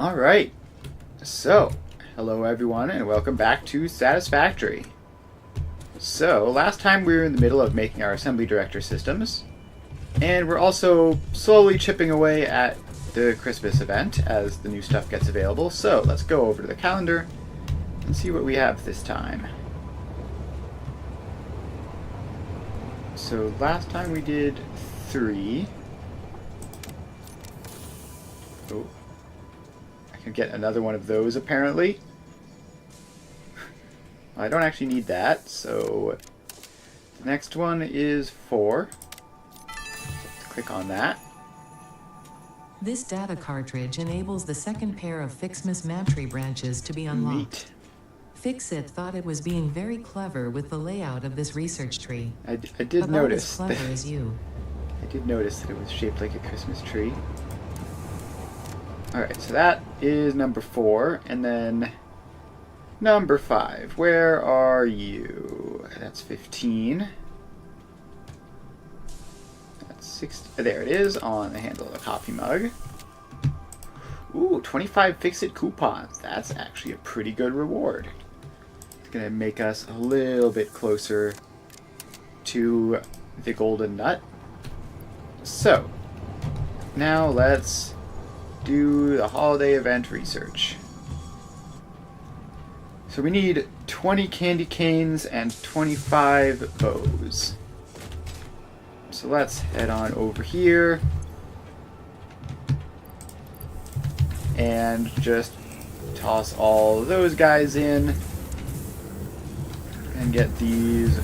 Alright, so hello everyone and welcome back to Satisfactory. So last time we were in the middle of making our assembly director systems, and we're also slowly chipping away at the Christmas event as the new stuff gets available. So let's go over to the calendar and see what we have this time. So last time we did 3. Oh. I can get another one of those apparently. I don't actually need that, so the next one is 4. Let's click on that. This data cartridge enables the second pair of Fixmas map-tree branches to be unlocked. Neat. Fixit thought it was being very clever with the layout of this research tree. I did About notice as clever as you. I did notice that it was shaped like a Christmas tree. Alright, so that is number 4, and then number 5. Where are you? That's 15. That's 6. There it is on the handle of the coffee mug. Ooh, 25 Fixit coupons. That's actually a pretty good reward. It's going to make us a little bit closer to the golden nut. So, now let's do the holiday event research. So we need 20 candy canes and 25 bows. So let's head on over here and just toss all those guys in and get these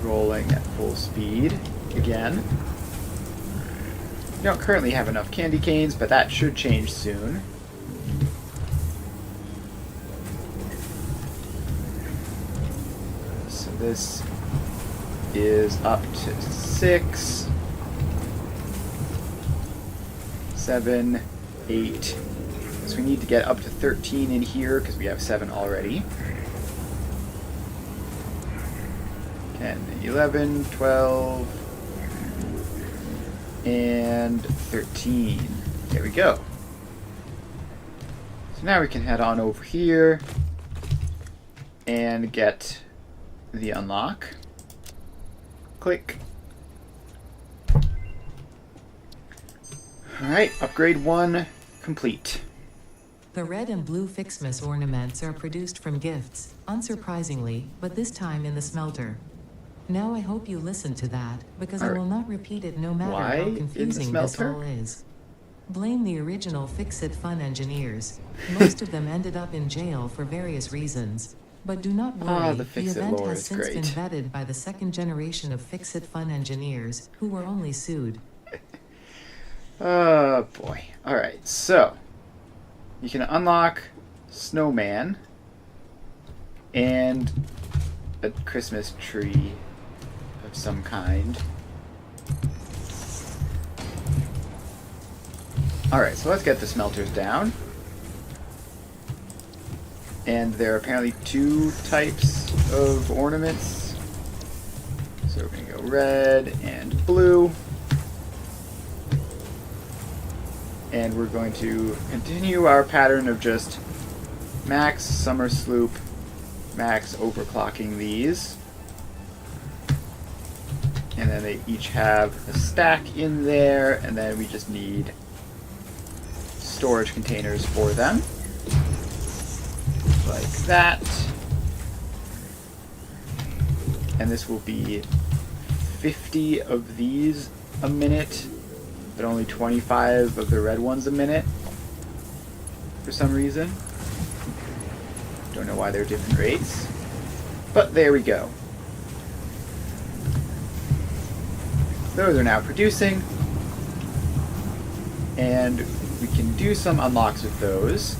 rolling at full speed again. We don't currently have enough candy canes, but that should change soon. So this is up to 6, 7, 8. So we need to get up to 13 in here because we have 7 already. 10, 11, 12, and 13. There we go. So now we can head on over here and get the unlock. Click. Alright, upgrade 1 complete. The red and blue Fixmas ornaments are produced from gifts, unsurprisingly, but this time in the smelter. Now I hope you listen to that, because I will not repeat it no matter how confusing this all is. Blame the original Fixit Fun engineers. Most of them ended up in jail for various reasons. But do not worry, the event has since been vetted by the second generation of Fixit Fun engineers, who were only sued. Oh boy. Alright, so you can unlock Snowman and a Christmas tree of some kind. Alright, so let's get the smelters down. And there are apparently 2 types of ornaments. So we're going to go red and blue. And we're going to continue our pattern of just max summer sloop, max overclocking these. And then they each have a stack in there, and then we just need storage containers for them. Like that. And this will be 50 of these a minute, but only 25 of the red ones a minute for some reason. Don't know why they're different rates, but there we go. Those are now producing, and we can do some unlocks with those.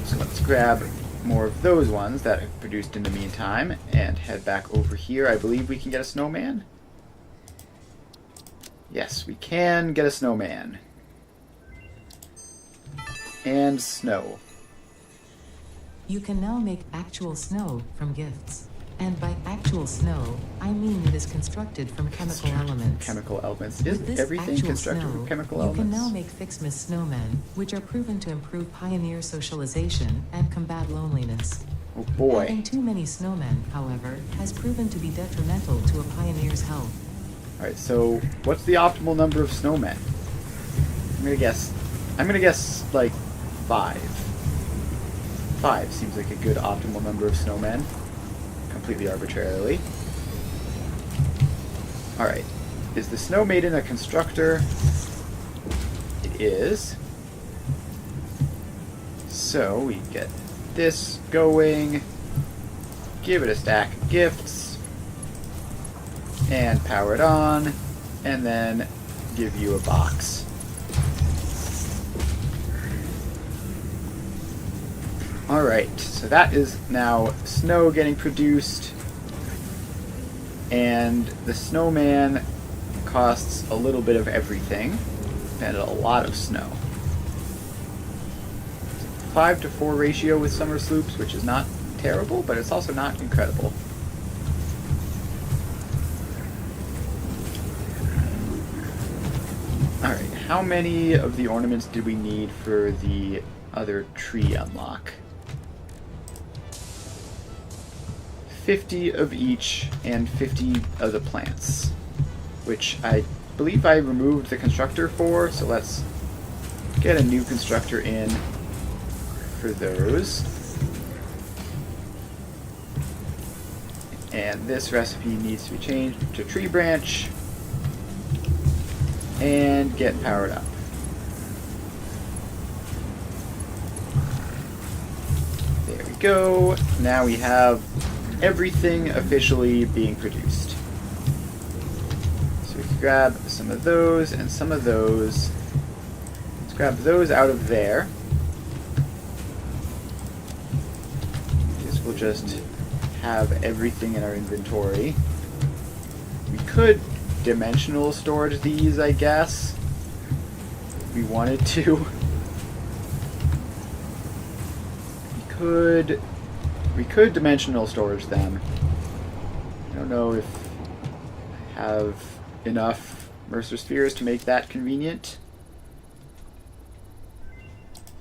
So let's grab more of those ones that have produced in the meantime and head back over here. I believe we can get a snowman. Yes, we can get a snowman. And snow. You can now make actual snow from gifts. And by actual snow, I mean it is constructed from chemical elements. Chemical elements. With Isn't this everything actual constructed snow, from chemical you can elements? now make Fixmas snowmen, which are proven to improve pioneer socialization and combat loneliness. Oh boy. Having too many snowmen, however, has proven to be detrimental to a pioneer's health. Alright, so what's the optimal number of snowmen? I'm gonna guess like 5. 5 seems like a good optimal number of snowmen. Completely arbitrarily. Alright. Is the Snow Maiden a constructor? It is. So we get this going. Give it a stack of gifts. And power it on. And then give you a box. Alright, so that is now snow getting produced, and the snowman costs a little bit of everything, and a lot of snow. 5-to-4 ratio with summer sloops, which is not terrible, but it's also not incredible. Alright, how many of the ornaments did we need for the other tree unlock? 50 of each and 50 of the plants, which I believe I removed the constructor for, so let's get a new constructor in for those. And this recipe needs to be changed to tree branch and get powered up. There we go. Now we have everything officially being produced. So we can grab some of those and some of those. Let's grab those out of there. This will just have everything in our inventory. We could dimensional storage these, I guess, if we wanted to. We could dimensional storage them. I don't know if I have enough Mercer Spheres to make that convenient.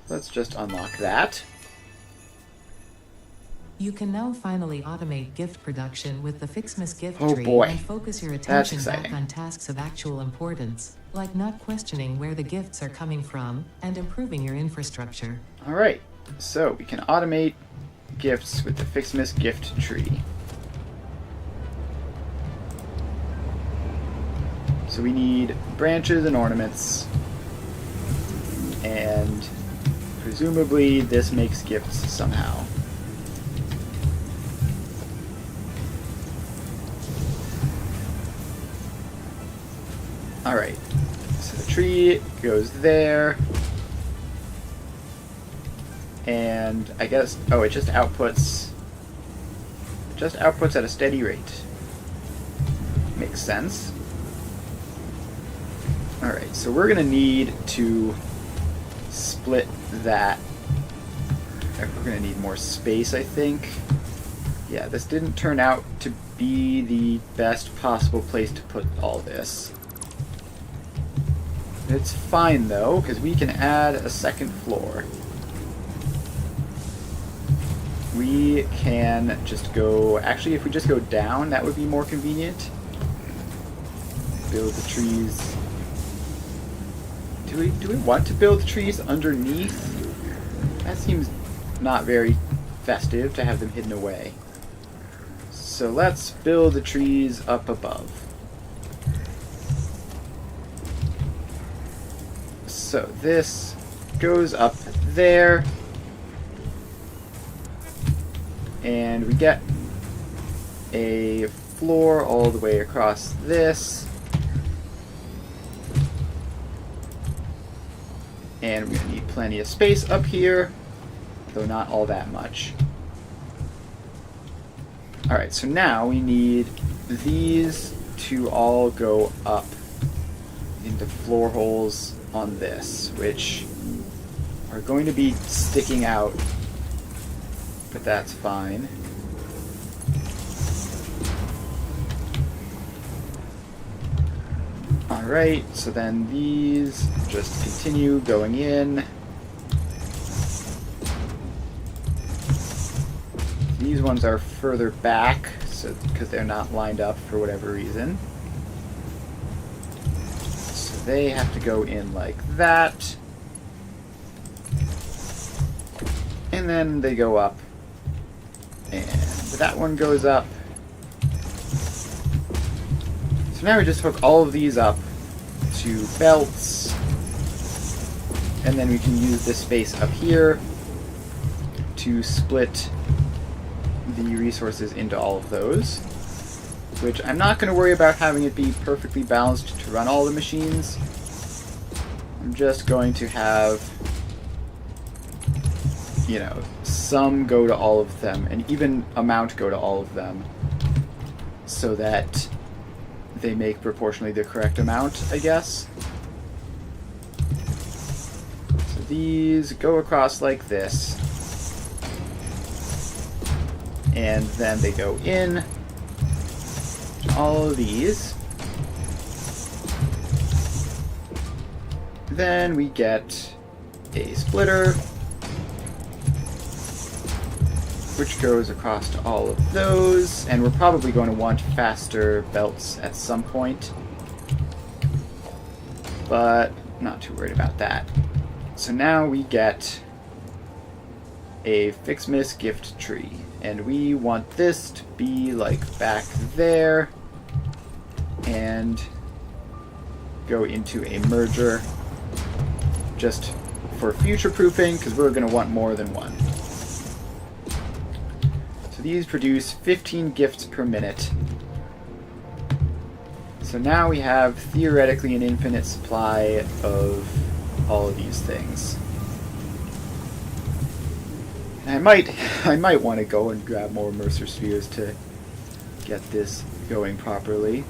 Let's just unlock that. You can now finally automate gift production with the Fixmas gift Oh tree boy. and focus your That's attention back exciting. on tasks of actual importance, like not questioning where the gifts are coming from and improving your infrastructure. Alright, so we can automate gifts with the Fixmas gift tree. So we need branches and ornaments, and presumably this makes gifts somehow. Alright, so the tree goes there, and I guess, oh, it just outputs at a steady rate. Makes sense. Alright, so we're gonna need to split that. We're gonna need more space, I think. Yeah, this didn't turn out to be the best possible place to put all this. It's fine though, because we can add a second floor. We can just go, actually if we just go down, that would be more convenient. Build the trees. Do we want to build the trees underneath? That seems not very festive to have them hidden away. So let's build the trees up above. So this goes up there. And we get a floor all the way across this. And we need plenty of space up here, though not all that much. Alright, so now we need these to all go up into floor holes on this, which are going to be sticking out, but that's fine. Alright, so then these just continue going in. These ones are further back, so because they're not lined up for whatever reason. So they have to go in like that. And then they go up. And that one goes up. So now we just hook all of these up to belts. And then we can use this space up here to split the resources into all of those. Which I'm not going to worry about having it be perfectly balanced to run all the machines. I'm just going to have, you know, some go to all of them, and even amount go to all of them, so that they make proportionally the correct amount, I guess. So these go across like this, and then they go in to all of these. Then we get a splitter, which goes across to all of those, and we're probably going to want faster belts at some point, but not too worried about that. So now we get a Fixmas gift tree, and we want this to be like back there and go into a merger just for future proofing, because we're going to want more than one. These produce 15 gifts per minute. So now we have theoretically an infinite supply of all of these things. And I might want to go and grab more Mercer Spheres to get this going properly.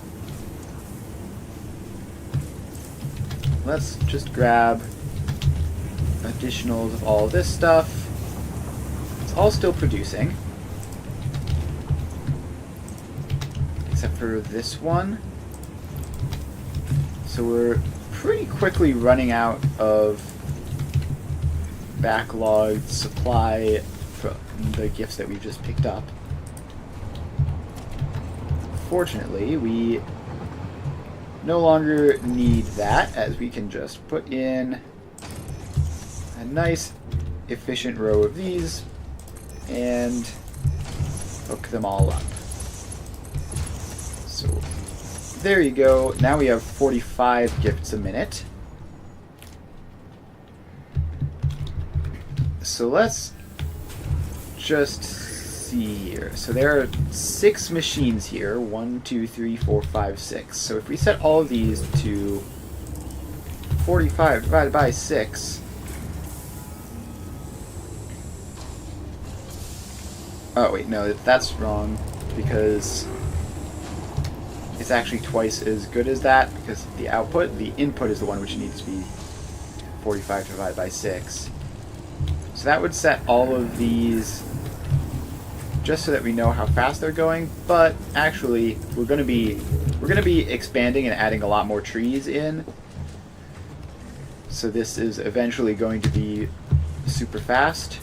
Let's just grab additionals of all this stuff. It's all still producing. Except for this one. So we're pretty quickly running out of backlogged supply from the gifts that we've just picked up. Fortunately, we no longer need that, as we can just put in a nice efficient row of these and hook them all up. So there you go. Now we have 45 gifts a minute. So let's just see here. So there are 6 machines here. 1, 2, 3, 4, 5, 6. So if we set all of these to 45 divided by 6. Oh wait, no, that's wrong, because it's actually twice as good as that, because the input is the one which needs to be 45 divided by 6. So that would set all of these just so that we know how fast they're going, but actually we're going to be expanding and adding a lot more trees in. So this is eventually going to be super fast.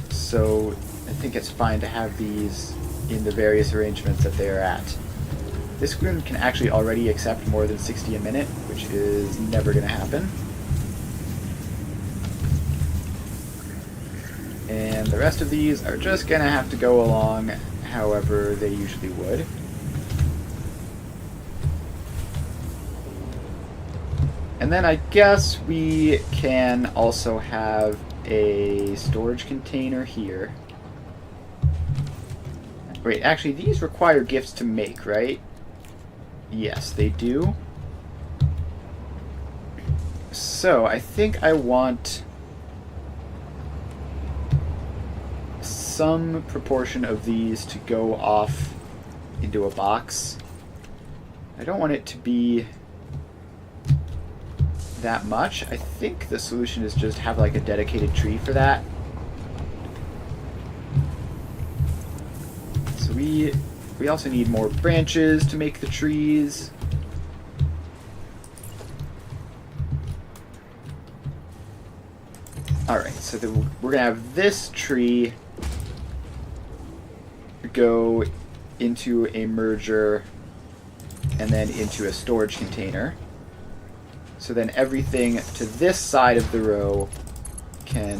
So I think it's fine to have these in the various arrangements that they are at. This one can actually already accept more than 60 a minute, which is never going to happen. And the rest of these are just going to have to go along however they usually would. And then I guess we can also have a storage container here. Wait, actually these require gifts to make, right? Yes, they do. So I think I want some proportion of these to go off into a box. I don't want it to be that much. I think the solution is just have like a dedicated tree for that. So we also need more branches to make the trees. Alright, so we're going to have this tree go into a merger and then into a storage container. So then everything to this side of the row can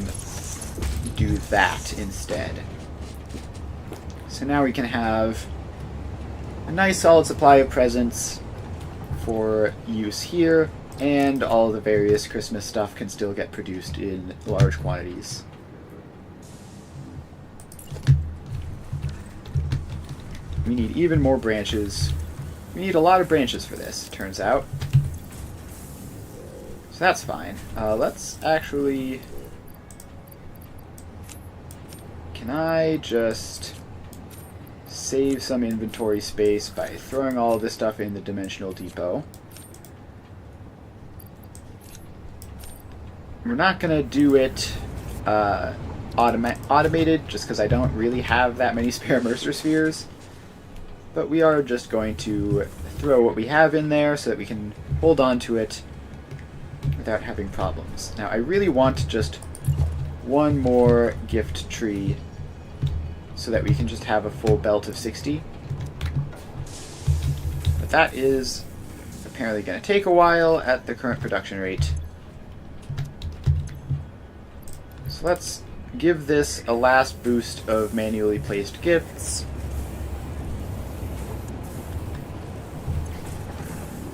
do that instead. So now we can have a nice solid supply of presents for use here, and all the various Christmas stuff can still get produced in large quantities. We need even more branches. We need a lot of branches for this, it turns out. So that's fine. Let's actually... Can I just save some inventory space by throwing all of this stuff in the dimensional depot? We're not going to do it automated, just because I don't really have that many spare Mercer spheres. But we are just going to throw what we have in there so that we can hold on to it without having problems. Now, I really want just one more gift tree so that we can just have a full belt of 60. But that is apparently going to take a while at the current production rate. So let's give this a last boost of manually placed gifts.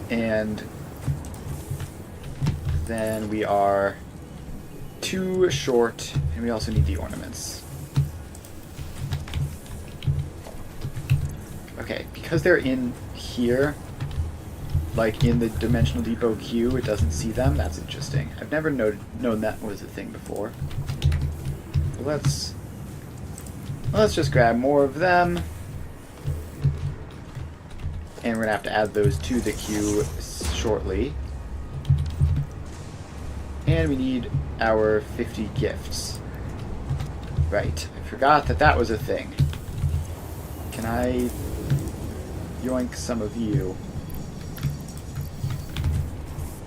And then we are too short, and we also need the ornaments. Okay, because they're in here, like in the Dimensional Depot queue, it doesn't see them. That's interesting. I've never known that was a thing before. But let's just grab more of them. And we're going to have to add those to the queue shortly. And we need our 50 gifts. Right, I forgot that that was a thing. Can I yoink some of you?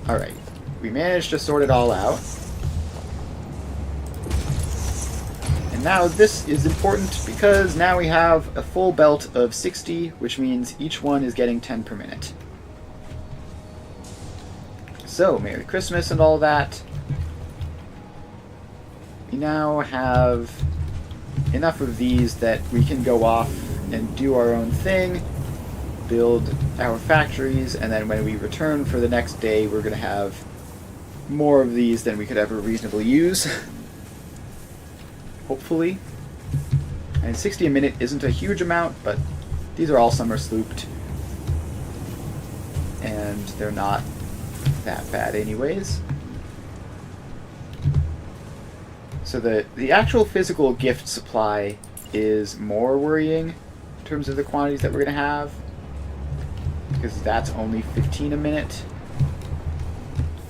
Alright, we managed to sort it all out. And now this is important because now we have a full belt of 60, which means each one is getting 10 per minute. So, Merry Christmas and all that. We now have enough of these that we can go off and do our own thing, build our factories, and then when we return for the next day, we're going to have more of these than we could ever reasonably use. Hopefully. And 60 a minute isn't a huge amount, but these are all summer slooped. And they're not that bad anyways. So the actual physical gift supply is more worrying in terms of the quantities that we're going to have, because that's only 15 a minute.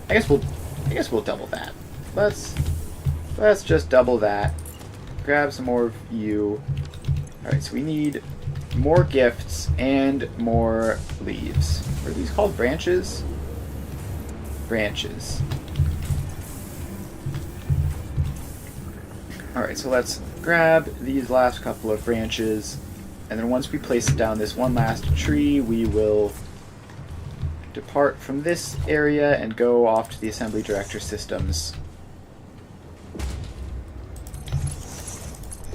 I guess we'll double that. Let's just double that. Grab some more of you. Alright, so we need more gifts and more leaves. Are these called branches? Branches. Alright, so let's grab these last couple of branches, and then once we place down this one last tree, we will depart from this area and go off to the assembly director systems,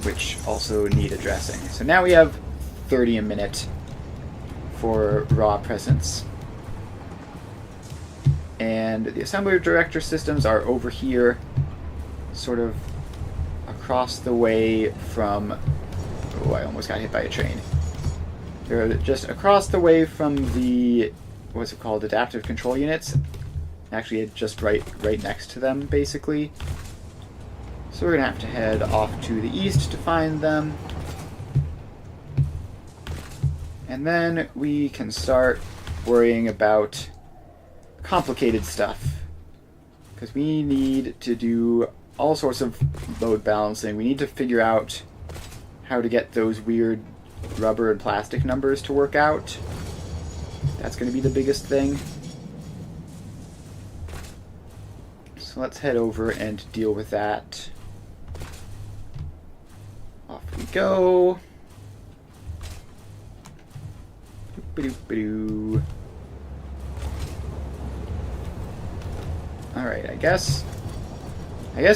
which also need addressing. So now we have 30 a minute for raw presents. And the assembly director systems are over here, sort of across the way from... Oh, I almost got hit by a train. They're just across the way from the... What's it called? Adaptive control units. Actually, just right next to them, basically. So we're going to have to head off to the east to find them. And then we can start worrying about complicated stuff. Because we need to do all sorts of load balancing. We need to figure out how to get those weird rubber and plastic numbers to work out. That's going to be the biggest thing. So So let's head over and deal with that. Off we go. Boop-a-doop-a-doo. Alright, I guess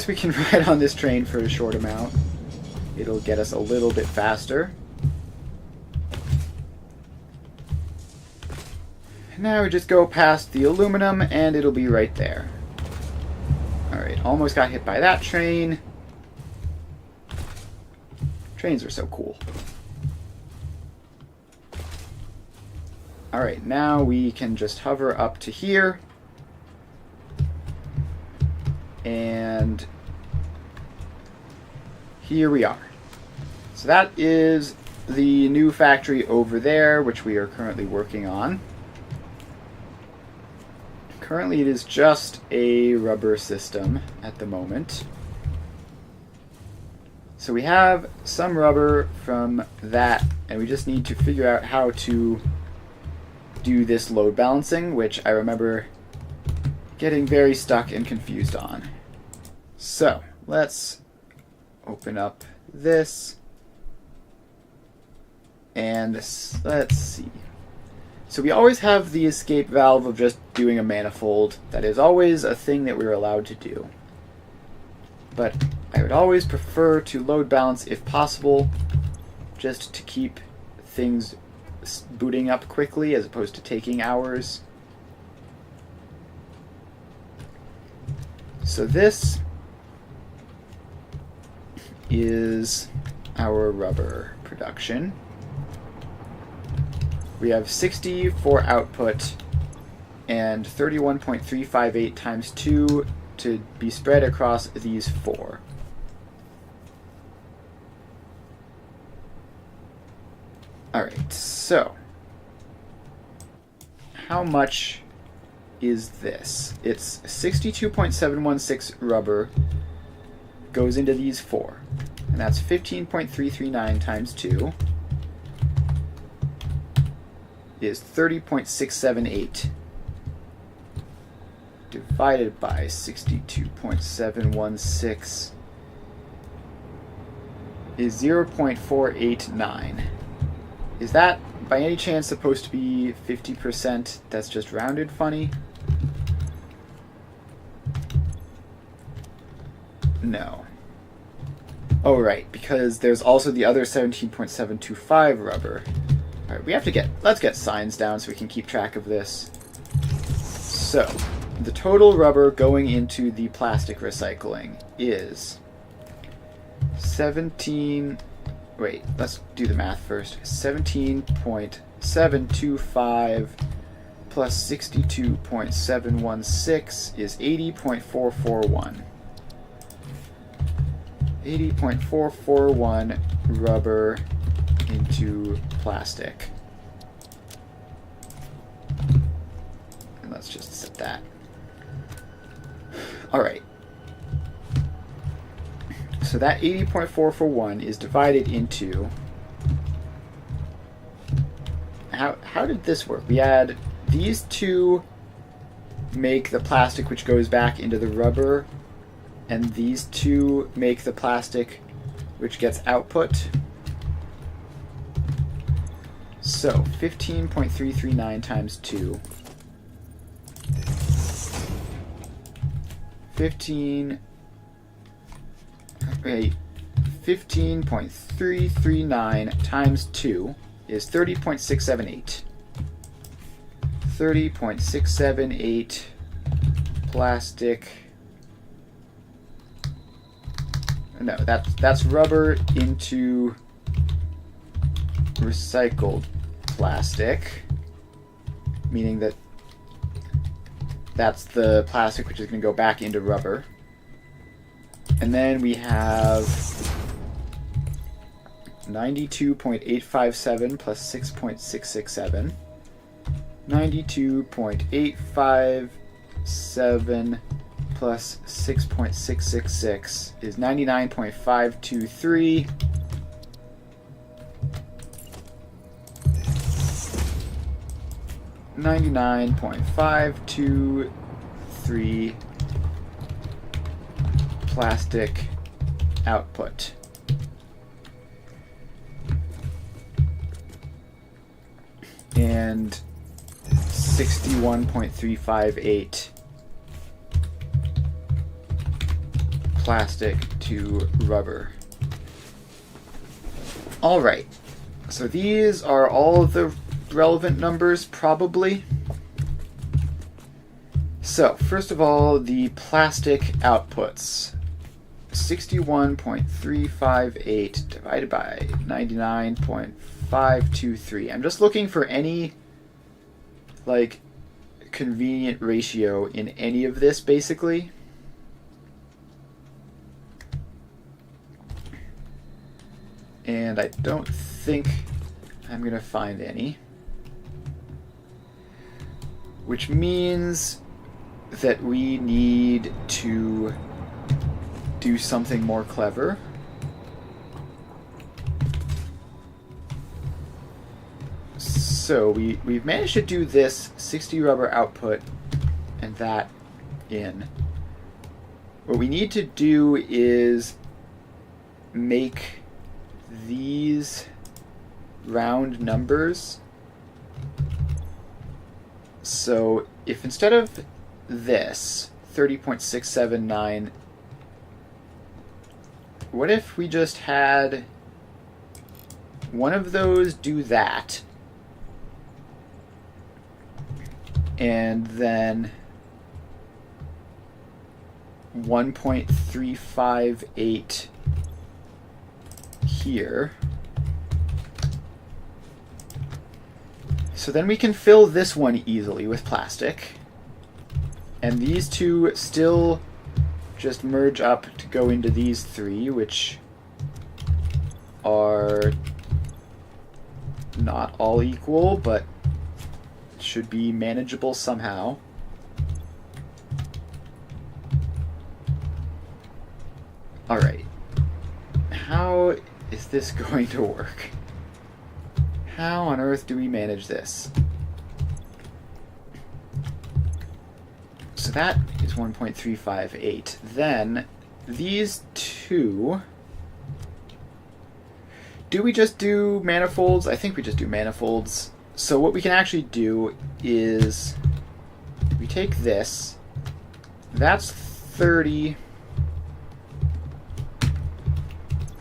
we can ride on this train for a short amount. It'll get us a little bit faster. Now we just go past the aluminum and it'll be right there. Alright, almost got hit by that train. Trains are so cool. Alright, now we can just hover up to here. And here we are. So that is the new factory over there, which we are currently working on. Currently it is just a rubber system at the moment. So we have some rubber from that, and we just need to figure out how to do this load balancing, which I remember getting very stuck and confused on. So let's open up this and let's see. So we always have the escape valve of just doing a manifold. That is always a thing that we're allowed to do. But I would always prefer to load balance if possible, just to keep things booting up quickly as opposed to taking hours. So this is our rubber production. We have 60 for output and 31.358 times 2 to be spread across these 4. Alright, so how much is this? It's 62.716 rubber goes into these 4. And that's 15.339 times 2 is 30.678 divided by 62.716 is 0.489. Is that by any chance supposed to be 50%? That's just rounded funny? No. Oh, right, because there's also the other 17.725 rubber. Alright, let's get signs down so we can keep track of this. So, the total rubber going into the plastic recycling is 17... Wait, let's do the math first. 17.725 plus 62.716 is 80.441. 80.441 rubber into plastic. And let's just set that. Alright. So that 80.441 is divided into... How did this work? We had these two make the plastic which goes back into the rubber, and these two make the plastic which gets output. So 15.339 times 2. 15.339 times 2 is 30.678. 30.678 plastic. No, that's rubber into recycled plastic, meaning that that's the plastic which is going to go back into rubber. And then we have 92.857 plus 6.667. 92.857 plus 6.666 is 99.523. $99.523 plastic output. And 61.358 plastic to rubber. All right, so these are all of the relevant numbers, probably. So, first of all, the plastic outputs. 61.358 divided by 99.523. I'm just looking for any, like, convenient ratio in any of this, basically. And I don't think I'm going to find any. Which means that we need to do something more clever. So we've managed to do this 60 rubber output and that in. What we need to do is make these round numbers. So if instead of this 30.679, what if we just had one of those do that, and then 1.358 here. So then we can fill this one easily with plastic. And these two still just merge up to go into these three, which are not all equal, but should be manageable somehow. Alright. How is this going to work? How on earth do we manage this? So that is 1.358. Then these two... Do we just do manifolds? I think we just do manifolds. So what we can actually do is we take this. That's 30.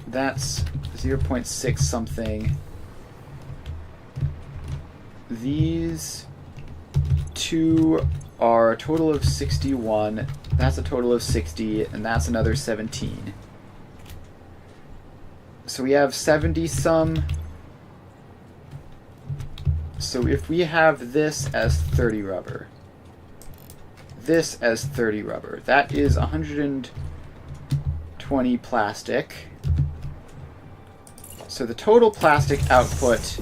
That's 0.6 something. These two are a total of 61. That's a total of 60, and that's another 17. So we have 70 some. So if we have this as 30 rubber, this as 30 rubber, that is 120 plastic. So the total plastic output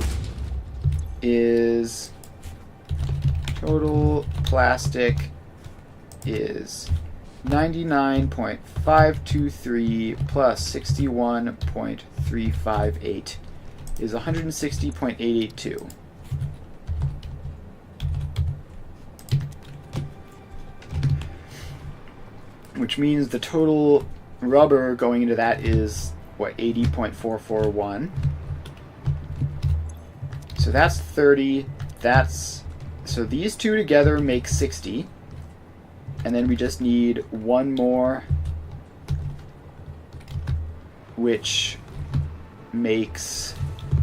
is 99.523 plus 61.358 is 160.882. Which means the total rubber going into that is, what, 80.441. So that's 30. So these two together make 60. And then we just need one more, which makes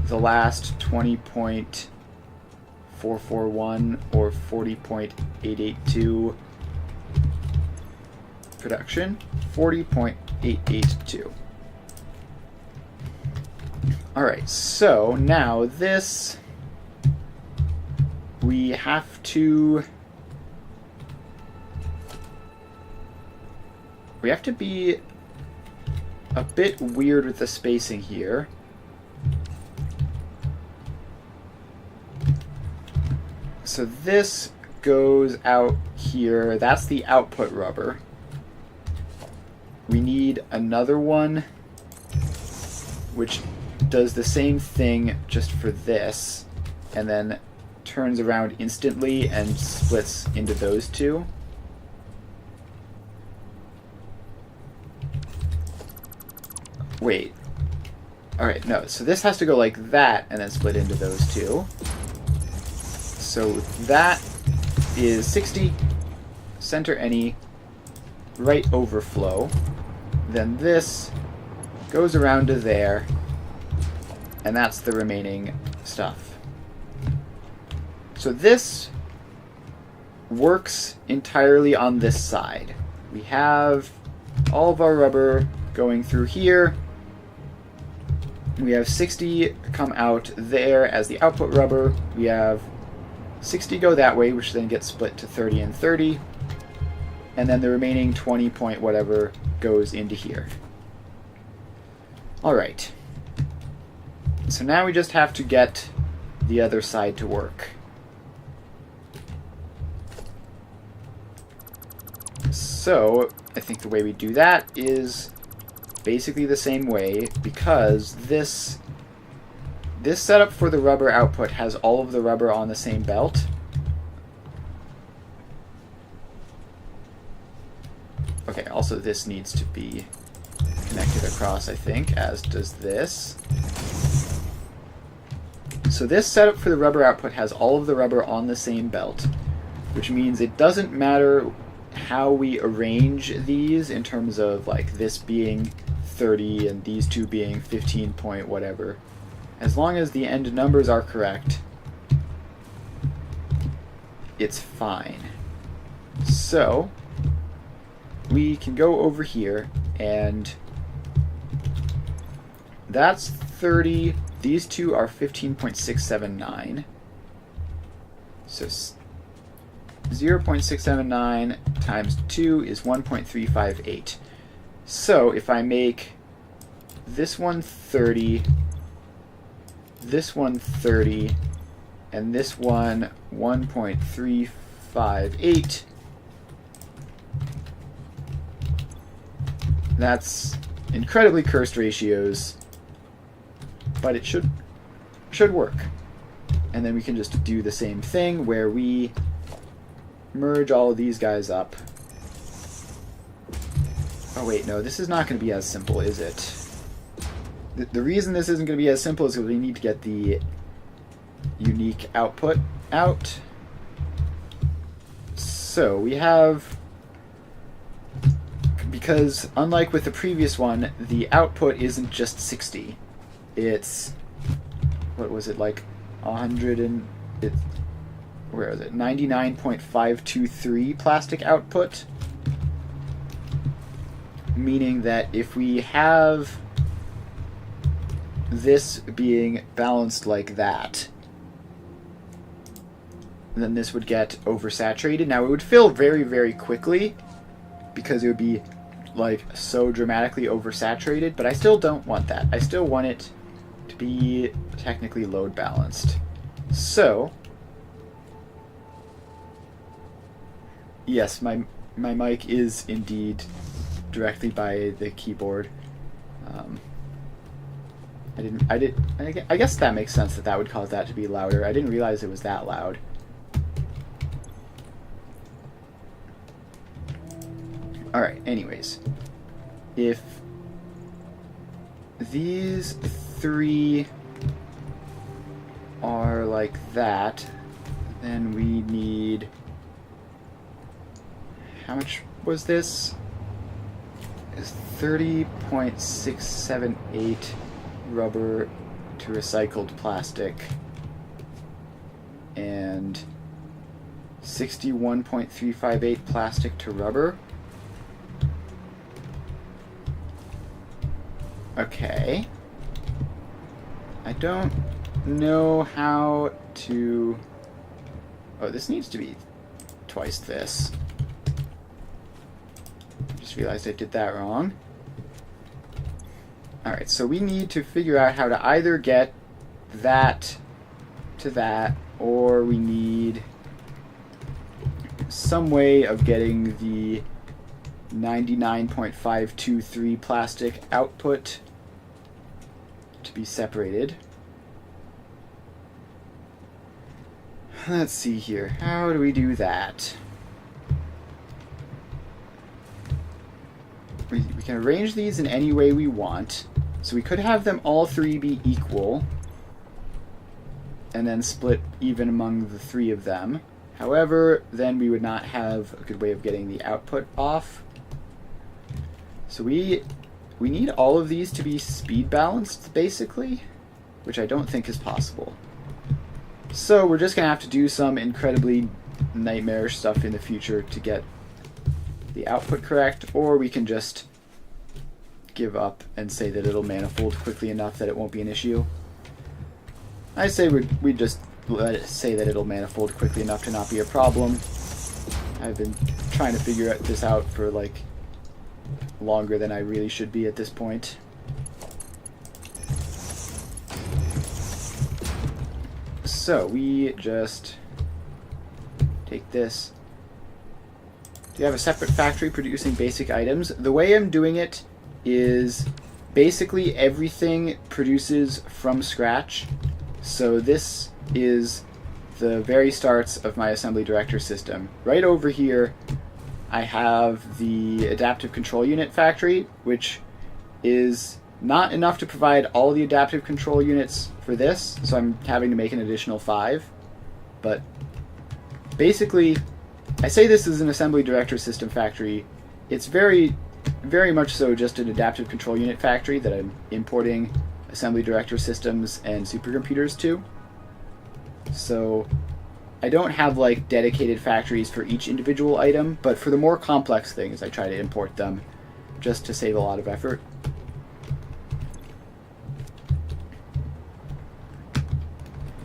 the last 20.441 or 40.882 production. 40.882. Alright, so now this, we have to be a bit weird with the spacing here. So this goes out here. That's the output rubber. We need another one which does the same thing just for this, and then turns around instantly and splits into those two. Wait. Alright, no. So this has to go like that and then split into those two. So that is 60, center any, right overflow. Then this goes around to there, and that's the remaining stuff. So this works entirely on this side. We have all of our rubber going through here. We have 60 come out there as the output rubber. We have 60 go that way, which then gets split to 30 and 30. And then the remaining 20 point whatever goes into here. Alright. So now we just have to get the other side to work. So, I think the way we do that is basically the same way, because this setup for the rubber output has all of the rubber on the same belt. Okay, also this needs to be connected across, I think, as does this. So this setup for the rubber output has all of the rubber on the same belt, which means it doesn't matter how we arrange these in terms of like this being 30 and these two being 15 point whatever. As long as the end numbers are correct, it's fine. So we can go over here, and that's 30. These two are 15.679. So 0.679 times 2 is 1.358. So if I make this one 30, this one 30, and this one 1.358, that's incredibly cursed ratios, but it should work. And then we can just do the same thing where we merge all of these guys up. Oh wait, no, this is not going to be as simple, is it? The reason this isn't going to be as simple is because we need to get the unique output out. So we have, because unlike with the previous one, the output isn't just 60. It's, what was it, like 100 and, where is it, 99.523 plastic output? Meaning that if we have this being balanced like that, then this would get oversaturated. Now it would fill very, very quickly because it would be like so dramatically oversaturated, but I still don't want that. I still want it to be technically load balanced. So, yes, my mic is indeed directly by the keyboard. I guess that makes sense that would cause that to be louder. I didn't realize it was that loud. Alright, anyways. If these three are like that, then we need... How much was this? Is 30.678 rubber to recycled plastic and 61.358 plastic to rubber. Okay. I don't know how to... Oh, this needs to be twice this. Just realized I did that wrong. Alright, so we need to figure out how to either get that to that, or we need some way of getting the 99.523 plastic output to be separated. Let's see here. How do we do that? We can arrange these in any way we want. So we could have them all three be equal, and then split even among the three of them. However, then we would not have a good way of getting the output off. So we need all of these to be speed balanced, basically, which I don't think is possible. So we're just going to have to do some incredibly nightmarish stuff in the future to get the output correct, or we can just give up and say that it'll manifold quickly enough that it won't be an issue. I say we just let it say that it'll manifold quickly enough to not be a problem. I've been trying to figure this out for like longer than I really should be at this point. So we just take this. Do you have a separate factory producing basic items? The way I'm doing it is basically everything produces from scratch. So this is the very starts of my assembly director system. Right over here I have the adaptive control unit factory, which is not enough to provide all the adaptive control units for this, so I'm having to make an additional 5. But basically, I say this is an assembly director system factory. It's very much so just an adaptive control unit factory that I'm importing assembly director systems and supercomputers to. So I don't have like dedicated factories for each individual item, but for the more complex things I try to import them just to save a lot of effort.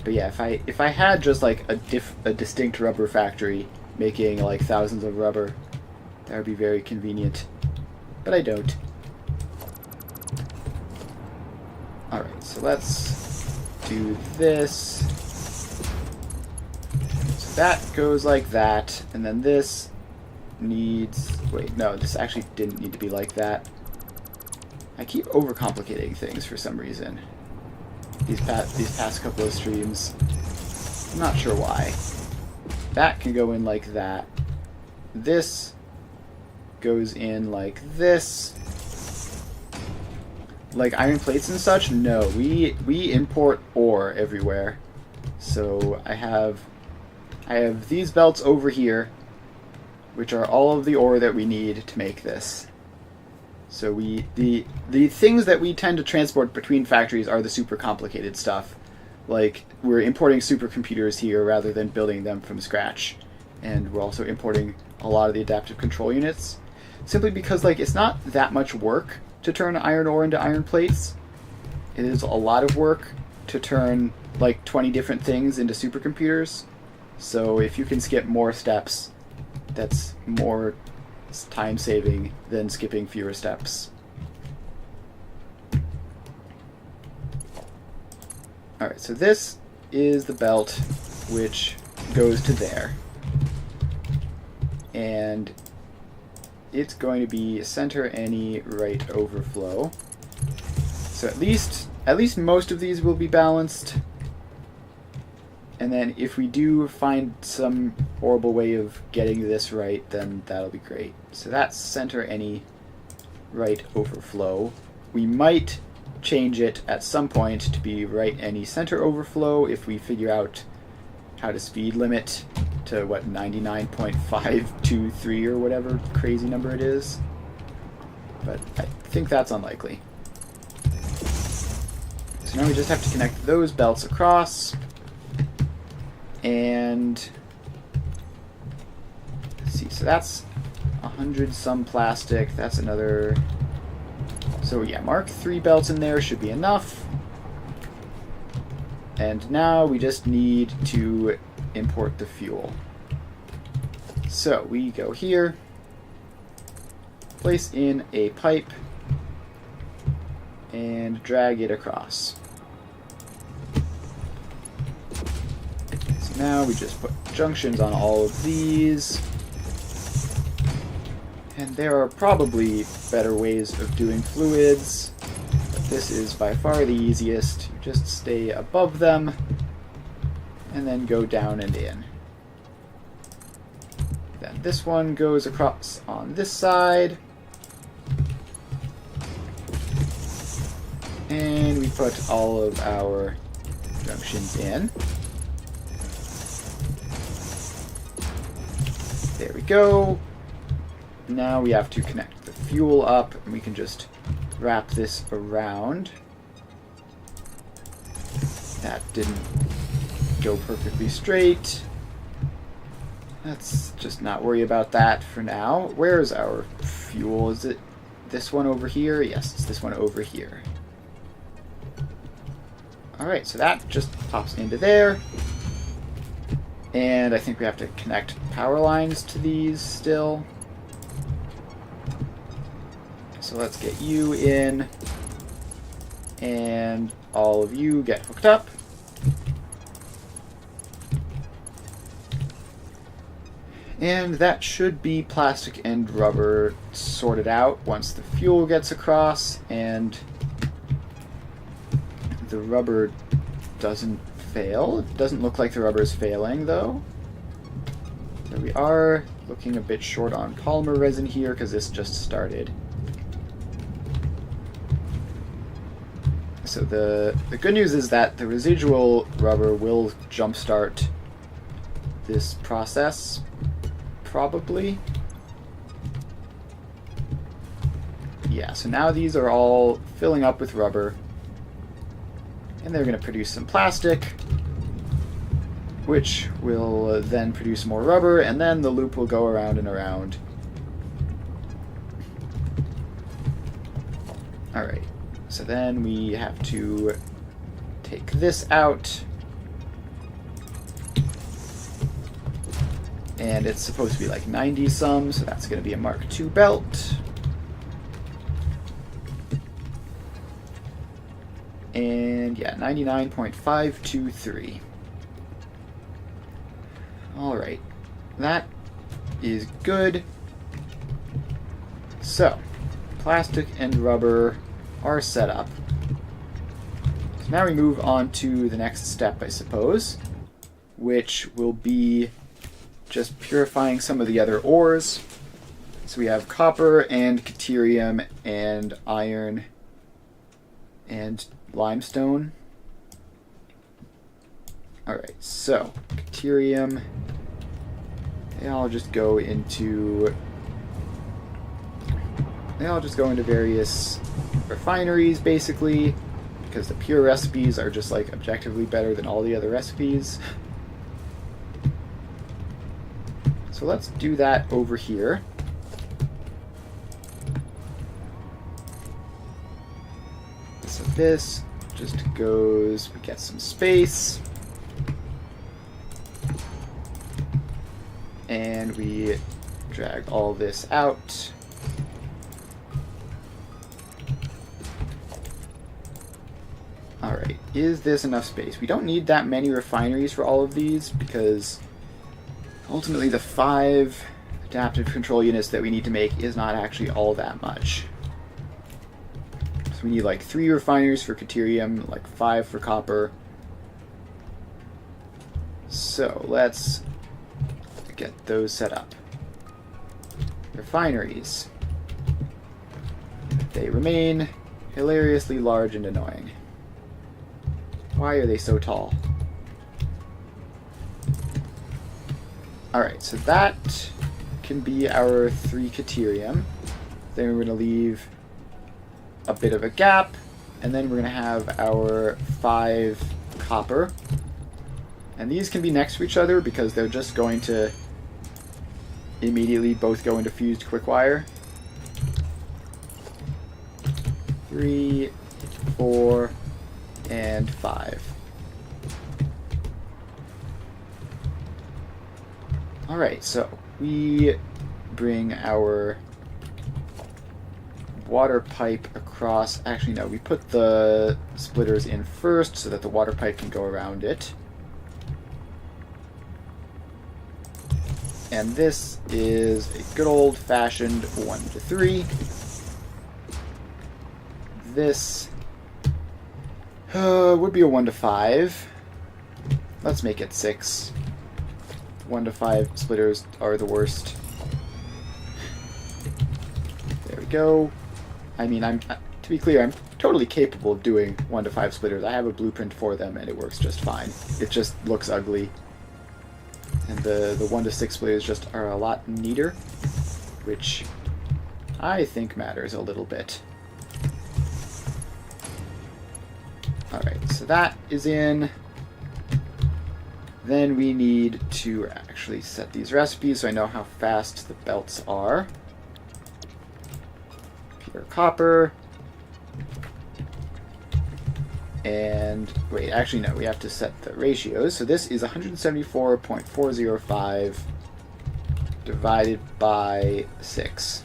But yeah, if I had just like a distinct rubber factory making like thousands of rubber, that would be very convenient. But I don't. Alright, so let's do this. So that goes like that, and then this needs... Wait, no, this actually didn't need to be like that. I keep overcomplicating things for some reason. These past couple of streams. I'm not sure why. That can go in like that. This goes in like this. Like iron plates and such? No, we import ore everywhere. So I have these belts over here, which are all of the ore that we need to make this. So the things that we tend to transport between factories are the super complicated stuff. Like, we're importing supercomputers here rather than building them from scratch. And we're also importing a lot of the adaptive control units. Simply because, like, it's not that much work to turn iron ore into iron plates. It is a lot of work to turn, like, 20 different things into supercomputers. So if you can skip more steps, that's more time-saving than skipping fewer steps. Alright, so this is the belt which goes to there. And it's going to be center any right overflow. So at least most of these will be balanced. And then if we do find some horrible way of getting this right, then that'll be great. So that's center any right overflow. We might change it at some point to be right any center overflow if we figure out how to speed limit to, what, 99.523 or whatever crazy number it is. But I think that's unlikely. So now we just have to connect those belts across. And let's see, so that's 100 some plastic. That's another. So yeah, Mark III belts in there should be enough. And now we just need to import the fuel. So we go here, place in a pipe, and drag it across. Now we just put junctions on all of these. And there are probably better ways of doing fluids, but this is by far the easiest. You just stay above them and then go down and in. Then this one goes across on this side. And we put all of our junctions in. There we go. Now we have to connect the fuel up, and we can just wrap this around. That didn't go perfectly straight. Let's just not worry about that for now. Where's our fuel? Is it this one over here? Yes, it's this one over here. Alright, so that just pops into there. And I think we have to connect power lines to these still. So let's get you in. And all of you get hooked up. And that should be plastic and rubber sorted out once the fuel gets across and the rubber doesn't fail. It doesn't look like the rubber is failing, though. So we are looking a bit short on polymer resin here because this just started. So the good news is that the residual rubber will jumpstart this process, probably. Yeah, so now these are all filling up with rubber. And they're going to produce some plastic, which will then produce more rubber, and then the loop will go around and around. Alright, so then we have to take this out. And it's supposed to be like 90 some, so that's going to be a Mark II belt. And yeah, 99.523. Alright, that is good. So, plastic and rubber are set up. So now we move on to the next step, I suppose, which will be just purifying some of the other ores. So we have copper and deuterium and iron and limestone. Alright, so deuterium, they all just go into various refineries, basically, because the pure recipes are just like objectively better than all the other recipes. So let's do that over here. So this just goes, we get some space. And we drag all this out. Alright, is this enough space? We don't need that many refineries for all of these because ultimately the 5 adaptive control units that we need to make is not actually all that much. So we need like 3 refineries for deuterium, like 5 for copper. So let's get those set up. Refineries. They remain hilariously large and annoying. Why are they so tall? Alright, so that can be our 3 deuterium. Then we're going to leave a bit of a gap, and then we're going to have our 5 copper. And these can be next to each other because they're just going to immediately both go into fused quickwire. 3, 4, and 5. Alright, so we bring our water pipe across. Actually, no, we put the splitters in first so that the water pipe can go around it. And this is a good old-fashioned 1 to 3. This would be a 1 to 5. Let's make it 6. 1 to 5 splitters are the worst. There we go. I mean, to To be clear, I'm totally capable of doing 1 to 5 splitters. I have a blueprint for them, and it works just fine. It just looks ugly. And the 1 to 6 splitters just are a lot neater, which I think matters a little bit. Alright, so that is in. Then we need to actually set these recipes so I know how fast the belts are. Pure copper. And, wait, actually no, we have to set the ratios. So this is 174.405 divided by 6.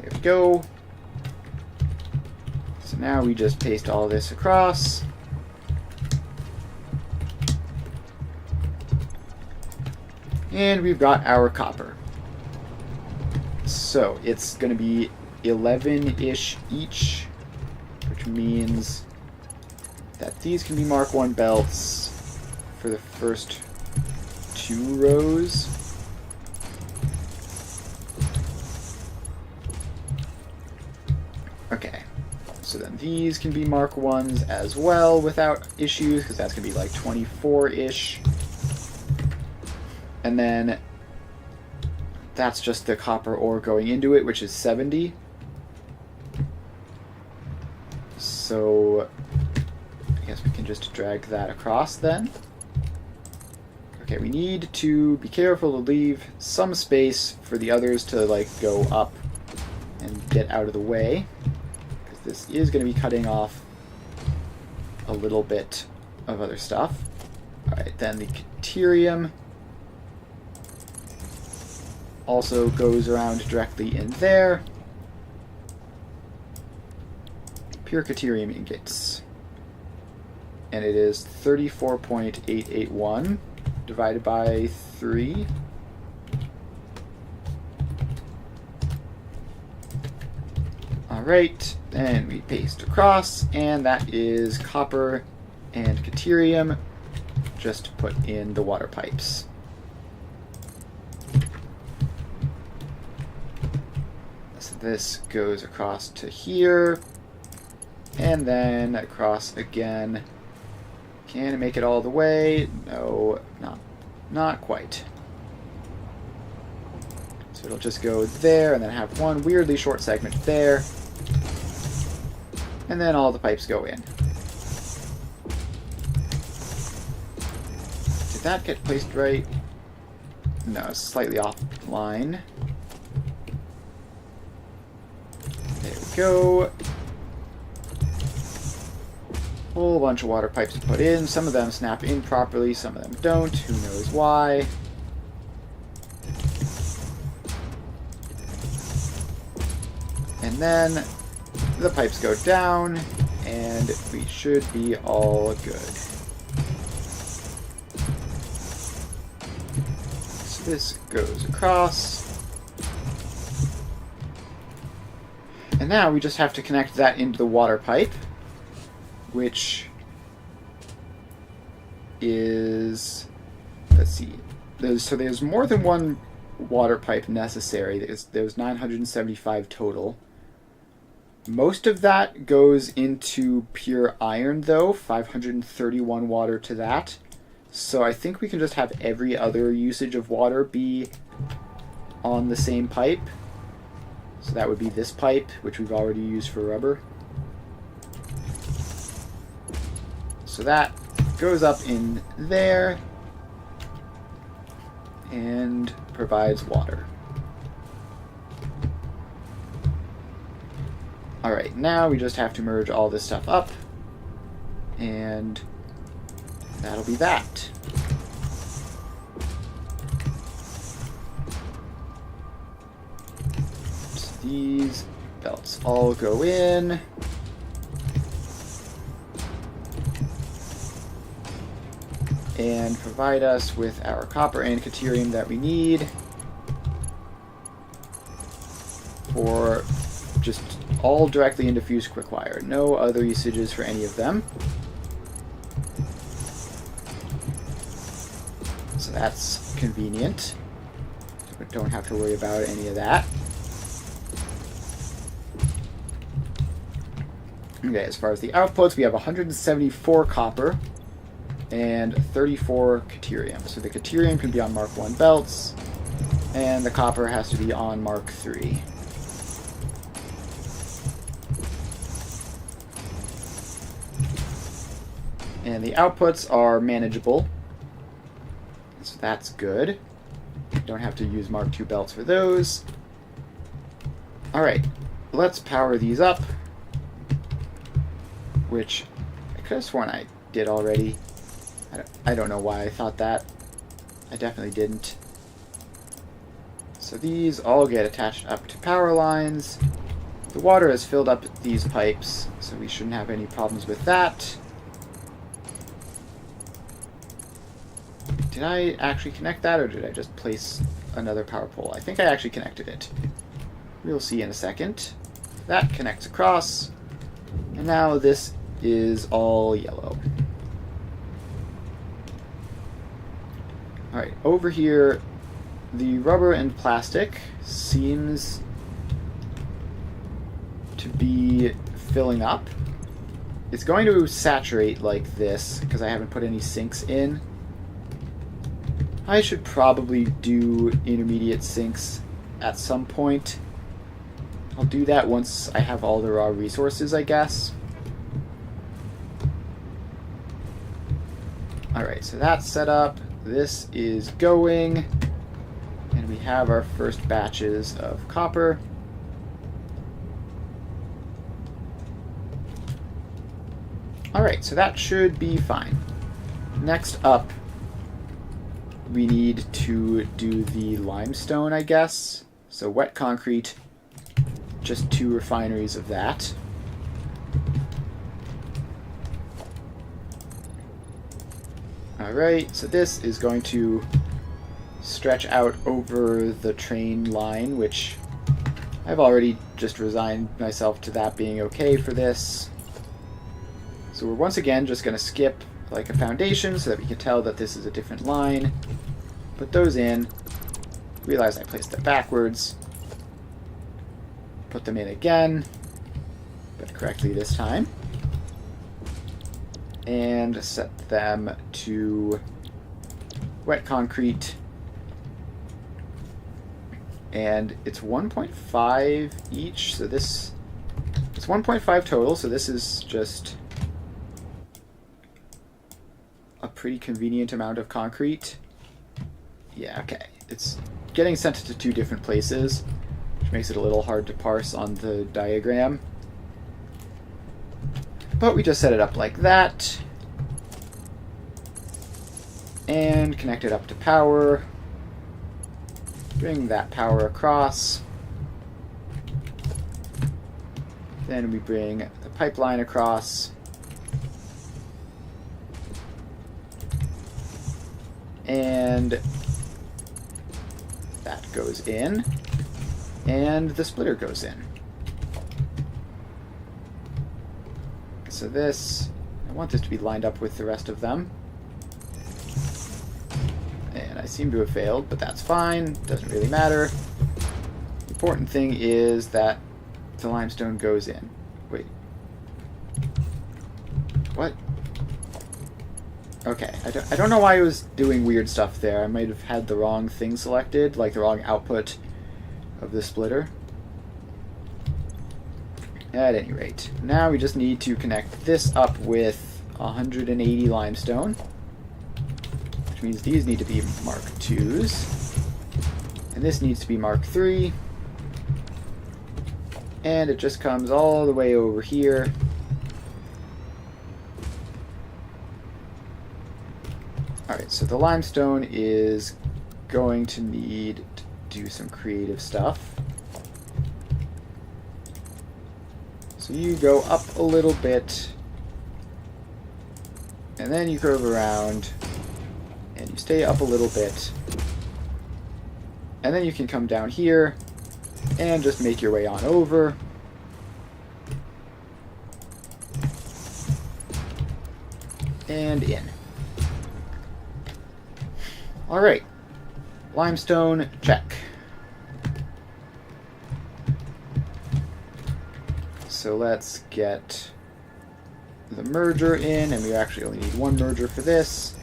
There we go. So now we just paste all this across. And we've got our copper. So it's going to be 11-ish each, which means that these can be Mark 1 belts for the first 2 rows. Okay, so then these can be Mark 1s as well without issues, because that's going to be like 24-ish. And then that's just the copper ore going into it, which is 70. So I guess we can just drag that across then. Okay, we need to be careful to leave some space for the others to like go up and get out of the way, because this is going to be cutting off a little bit of other stuff. Alright, then the Caterium also goes around directly in there. Pure Caterium ingots. And it is 34.881 divided by 3. Alright, then we paste across, and that is copper and Caterium, just to put in the water pipes. This goes across to here, and then across again. Can it make it all the way? No, not quite. So it'll just go there, and then have one weirdly short segment there, and then all the pipes go in. Did that get placed right? No, it's slightly offline. There we go. Whole bunch of water pipes to put in. Some of them snap in properly, some of them don't. Who knows why? And then the pipes go down, and we should be all good. So this goes across. And now we just have to connect that into the water pipe, which is, let's see, there's more than one water pipe necessary. There's 975 total. Most of that goes into pure iron, though, 531 water to that. So I think we can just have every other usage of water be on the same pipe. So that would be this pipe, which we've already used for rubber. So that goes up in there and provides water. Alright, now we just have to merge all this stuff up, and that'll be that. So these belts all go in. And provide us with our copper and Caterium that we need for just all directly into fused quickwire. No other usages for any of them. So that's convenient. We don't have to worry about any of that. Okay, as far as the outputs, we have 174 copper and 34 caterium. So the caterium can be on Mark 1 belts, and the copper has to be on Mark 3. And the outputs are manageable, so that's good. Don't have to use Mark 2 belts for those. Alright, let's power these up, which I could have sworn I did already. I don't know why I thought that. I definitely didn't. So these all get attached up to power lines. The water has filled up these pipes, so we shouldn't have any problems with that. Did I actually connect that, or did I just place another power pole? I think I actually connected it. We'll see in a second. That connects across, and now this is all yellow. Alright, over here, the rubber and plastic seems to be filling up. It's going to saturate like this, because I haven't put any sinks in. I should probably do intermediate sinks at some point. I'll do that once I have all the raw resources, I guess. Alright, so that's set up. This is going. And we have our first batches of copper. Alright, so that should be fine. Next up, we need to do the limestone, I guess. So wet concrete, just 2 refineries of that. Alright, so this is going to stretch out over the train line, which I've already just resigned myself to that being okay for this. So we're once again just going to skip like a foundation so that we can tell that this is a different line. Put those in. Realize I placed them backwards. Put them in again, but correctly this time. And set them to wet concrete. And it's 1.5 each, so this... It's 1.5 total, so this is just a pretty convenient amount of concrete. Yeah, okay. It's getting sent to 2 different places, which makes it a little hard to parse on the diagram. But we just set it up like that. And connect it up to power. Bring that power across. Then we bring the pipeline across. And that goes in. And the splitter goes in. So this, I want this to be lined up with the rest of them. And I seem to have failed, but that's fine. Doesn't really matter. The important thing is that the limestone goes in. Wait. What? Okay, I don't know why I was doing weird stuff there. I might have had the wrong thing selected, like the wrong output of the splitter. At any rate, now we just need to connect this up with 180 limestone, which means these need to be Mark 2s, and this needs to be Mark 3, and it just comes all the way over here. Alright, so the limestone is going to need to do some creative stuff. So you go up a little bit, and then you curve around, and you stay up a little bit, and then you can come down here, and just make your way on over. And in. Alright, limestone, check. So let's get the merger in, and we actually only need one merger for this.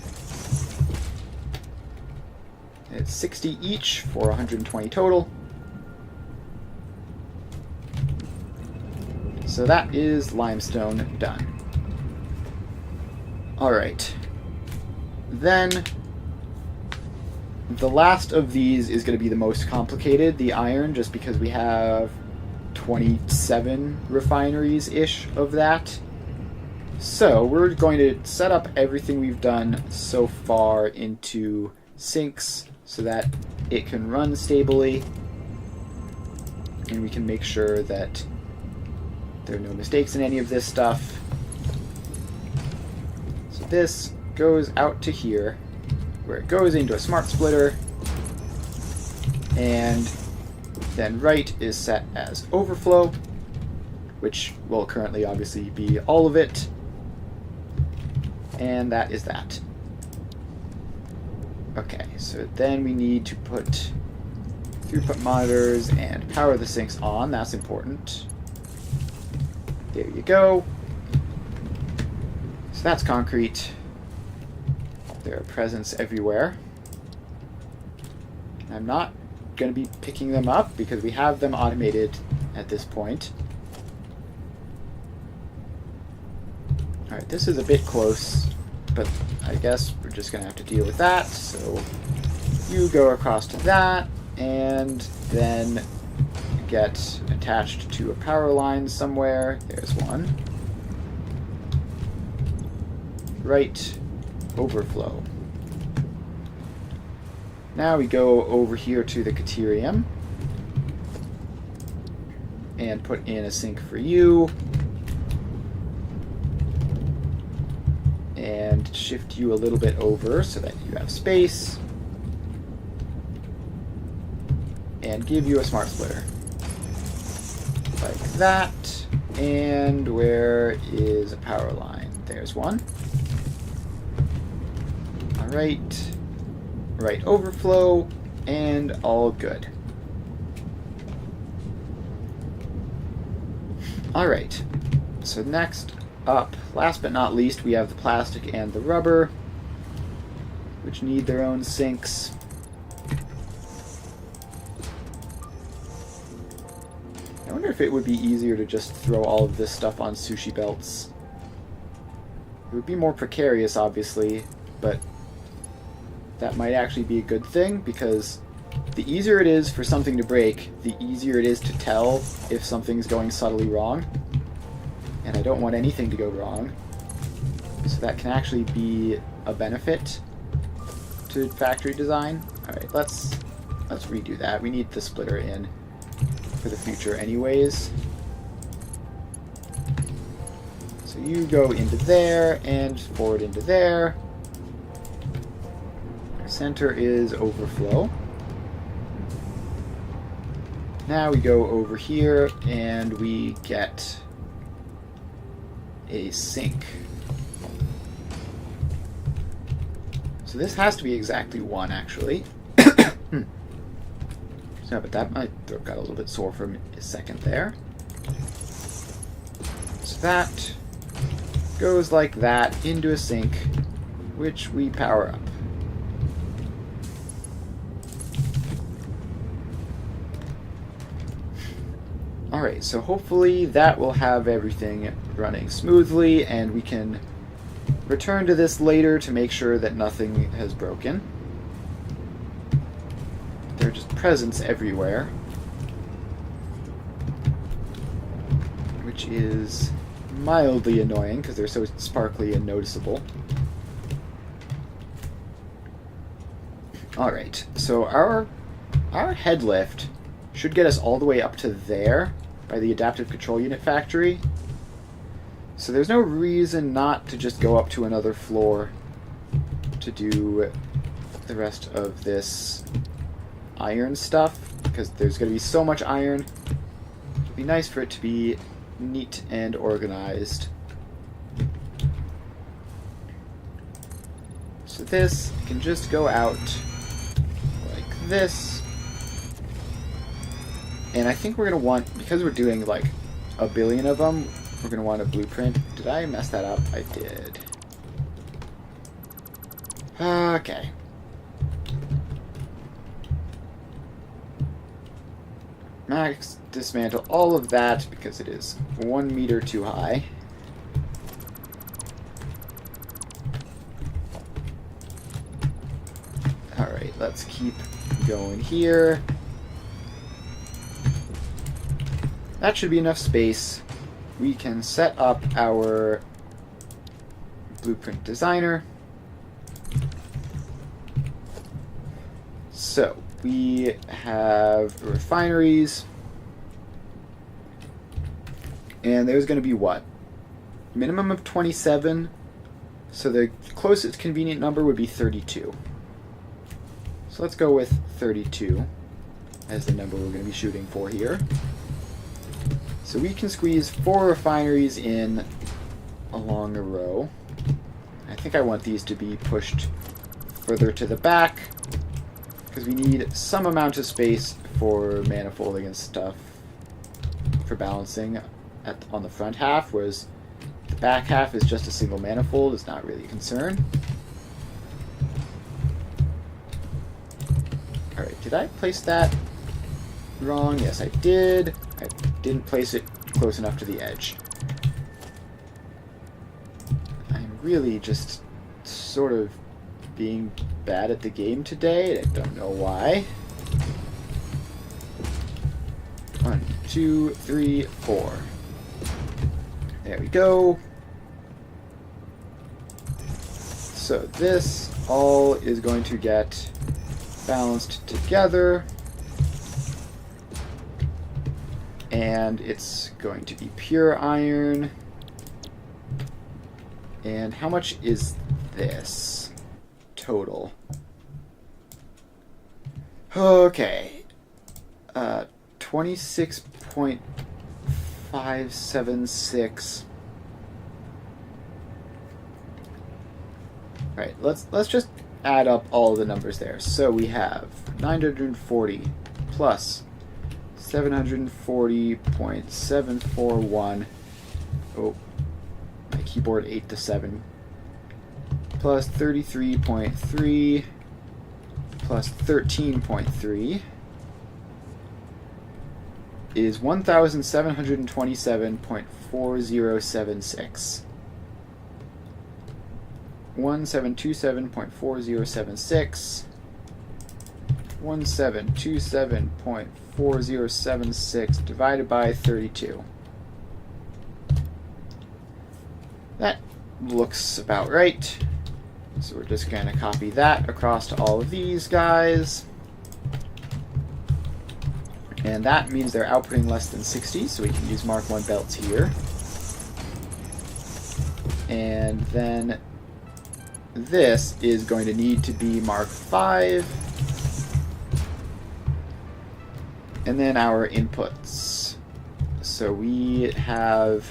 It's 60 each for 120 total. So that is limestone done. Alright. Then, the last of these is going to be the most complicated, the iron, just because we have 27 refineries-ish of that. So, we're going to set up everything we've done so far into sinks so that it can run stably, and we can make sure that there are no mistakes in any of this stuff. So this goes out to here, where it goes into a smart splitter, and then right is set as overflow, which will currently obviously be all of it, and that is that. Okay, so then we need to put throughput monitors and power the sinks on. That's important. There you go. So that's concrete. There are presents everywhere. I'm not going to be picking them up because we have them automated at this point. Alright, this is a bit close, but I guess we're just going to have to deal with that. So you go across to that, and then get attached to a power line somewhere. There's one. Right, overflow. Now we go over here to the Caterium and put in a sink for you. And shift you a little bit over so that you have space. And give you a smart splitter. Like that. And where is a power line? There's one. Alright. Right overflow. And all good. Alright. So next up, last but not least, we have the plastic and the rubber, which need their own sinks. I wonder if it would be easier to just throw all of this stuff on sushi belts. It would be more precarious, obviously, but that might actually be a good thing, because the easier it is for something to break, the easier it is to tell if something's going subtly wrong. And I don't want anything to go wrong. So that can actually be a benefit to factory design. Alright, let's redo that. We need the splitter in for the future anyways. So you go into there and forward into there. Center is overflow. Now we go over here and we get a sink. So this has to be exactly one, actually. So, but that, my throat got a little bit sore for a second there. So that goes like that into a sink, which we power up. Alright, so hopefully that will have everything running smoothly, and we can return to this later to make sure that nothing has broken. There are just presents everywhere, which is mildly annoying because they're so sparkly and noticeable. Alright, so our head lift should get us all the way up to there by the adaptive control unit factory. So there's no reason not to just go up to another floor to do the rest of this iron stuff, because there's going to be so much iron. It'd be nice for it to be neat and organized. So this can just go out like this. And I think we're going to want, because we're doing like a billion of them, we're going to want a blueprint. Did I mess that up? I did. Okay. Max dismantle all of that because it is 1 meter too high. Alright, let's keep going here. That should be enough space. We can set up our blueprint designer. So, we have refineries. And there's going to be what? Minimum of 27. So the closest convenient number would be 32. So let's go with 32 as the number we're going to be shooting for here. So we can squeeze 4 refineries in along a row. I think I want these to be pushed further to the back because we need some amount of space for manifolding and stuff for balancing on the front half, whereas the back half is just a single manifold. It's not really a concern. Alright, did I place that wrong? Yes, I did. I didn't place it close enough to the edge. I'm really just sort of being bad at the game today. I don't know why. 1, 2, 3, 4. There we go. So this all is going to get balanced together. And it's going to be pure iron. And how much is this total? Okay. 26.576. Alright, let's just add up all the numbers there. So we have 940 plus 740.741. Oh, my keyboard ate the 7. Plus 33.3 plus 13.3 is 1,727.4076. 1727.4076. 1727.4076 divided by 32. That looks about right. So we're just going to copy that across to all of these guys. And that means they're outputting less than 60, so we can use Mark 1 belts here. And then this is going to need to be Mark 5. And then our inputs. So we have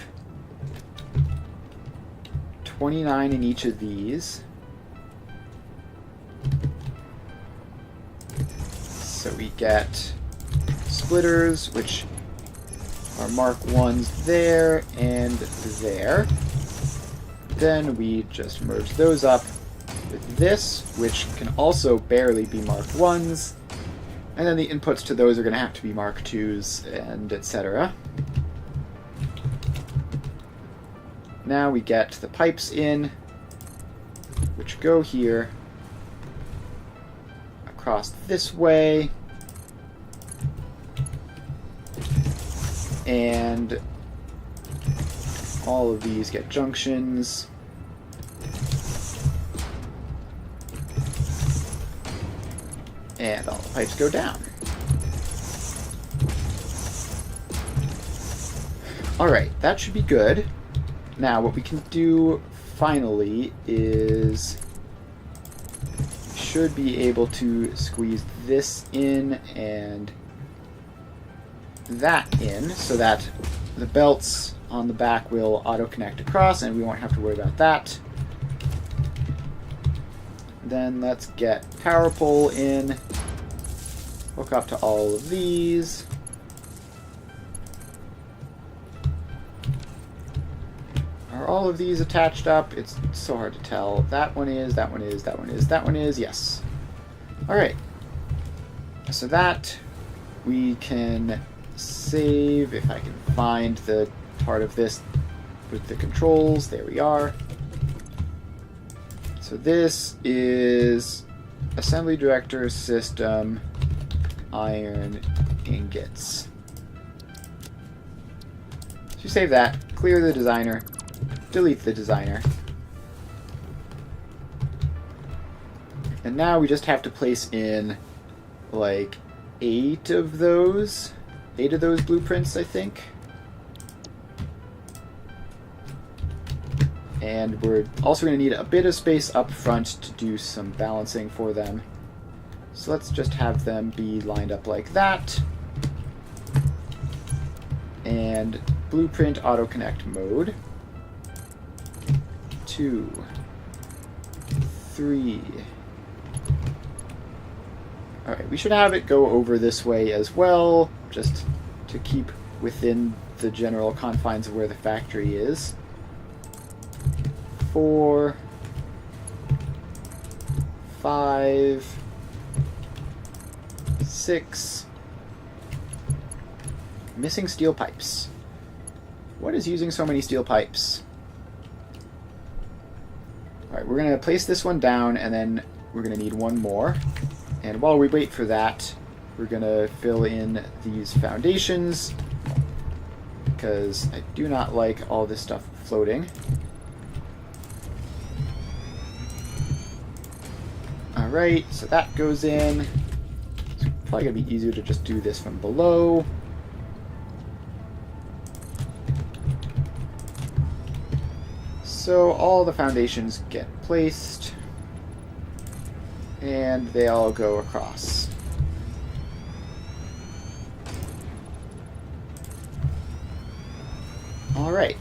29 in each of these. So we get splitters, which are Mark 1s there and there. Then we just merge those up with this, which can also barely be Mark 1s. And then the inputs to those are going to have to be Mark 2s and etc. Now we get the pipes in, which go here, across this way, and all of these get junctions. And all the pipes go down. Alright, that should be good. Now, what we can do finally is we should be able to squeeze this in and that in so that the belts on the back will auto-connect across and we won't have to worry about that. Then let's get power pole in, hook up to all of these. all of these attached up? It's so hard to tell. That one is, that one is, that one is, that one is, yes. Alright. So that we can save, if I can find the part of this with the controls. There we are. So this is Assembly Director System Iron Ingots. So you save that, clear the designer, delete the designer. And now we just have to place in like 8 of those blueprints, I think. And we're also going to need a bit of space up front to do some balancing for them. So let's just have them be lined up like that. And blueprint auto connect mode. 2, 3. Alright, we should have it go over this way as well, just to keep within the general confines of where the factory is. 4, 5, 6. Missing steel pipes. What is using so many steel pipes? Alright, we're going to place this one down, and then we're going to need one more. And while we wait for that, we're going to fill in these foundations, because I do not like all this stuff floating. Alright, so that goes in. It's probably going to be easier to just do this from below. So all the foundations get placed, and they all go across. Alright,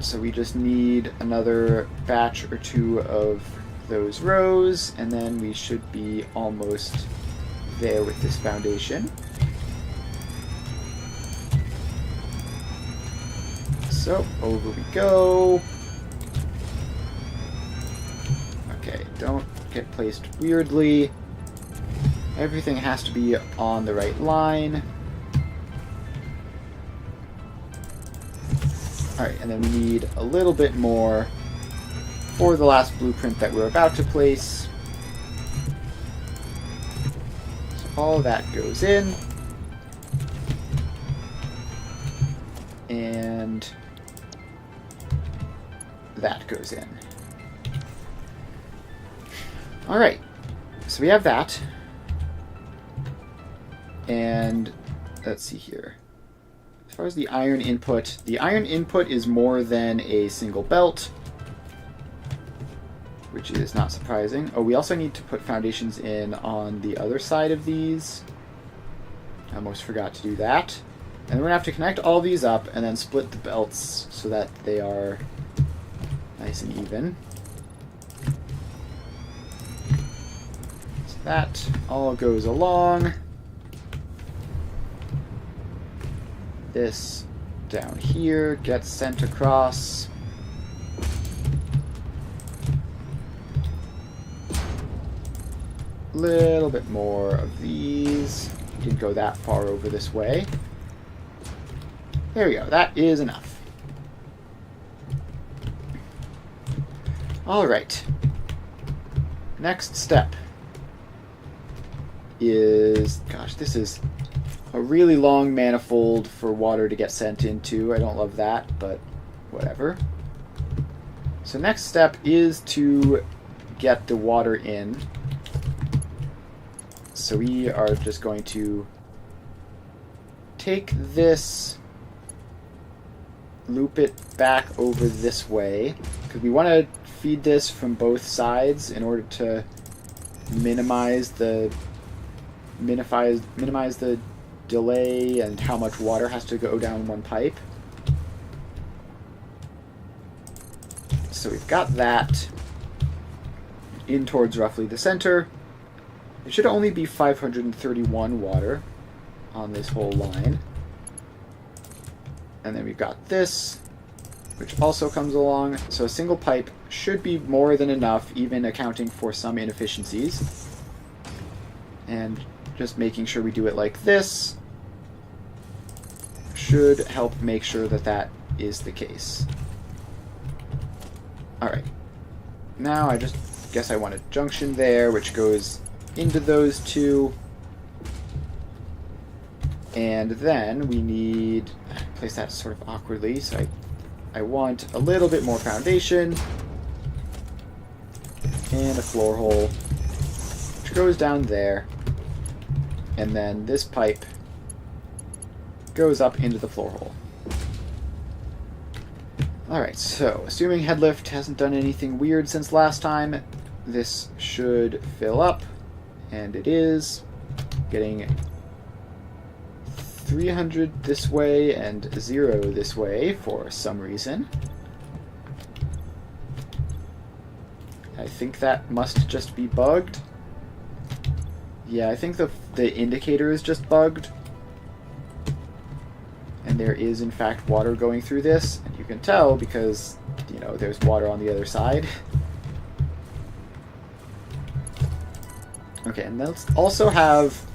so we just need another batch or 2 of those rows, and then we should be almost there with this foundation. So, over we go. Okay, don't get placed weirdly. Everything has to be on the right line. Alright, and then we need a little bit more for the last blueprint that we're about to place. So all that goes in. And that goes in. Alright, so we have that. And let's see here. As far as the iron input is more than a single belt, which is not surprising. Oh, we also need to put foundations in on the other side of these. I almost forgot to do that. And we're going to have to connect all these up and then split the belts so that they are nice and even. So that all goes along. This down here gets sent across. A little bit more of these. Didn't go that far over this way. There we go. That is enough. Alright. Next step is... Gosh, this is a really long manifold for water to get sent into. I don't love that, but whatever. So next step is to get the water in. So we are just going to take this, loop it back over this way, because we want to feed this from both sides in order to minimize the delay and how much water has to go down one pipe. So we've got that in towards roughly the center. It should only be 531 water on this whole line. And then we've got this which also comes along. So a single pipe should be more than enough, even accounting for some inefficiencies. And just making sure we do it like this should help make sure that that is the case. Alright. Now I just guess I want a junction there, which goes into those two. And then we need... place that sort of awkwardly, so I want a little bit more foundation. And a floor hole, which goes down there. And then this pipe goes up into the floor hole. Alright, so assuming headlift hasn't done anything weird since last time, this should fill up. And it is. Getting 300 this way and 0 this way for some reason. I think that must just be bugged. Yeah, I think the indicator is just bugged. And there is, in fact, water going through this. And you can tell because, you know, there's water on the other side. Okay, and let's also have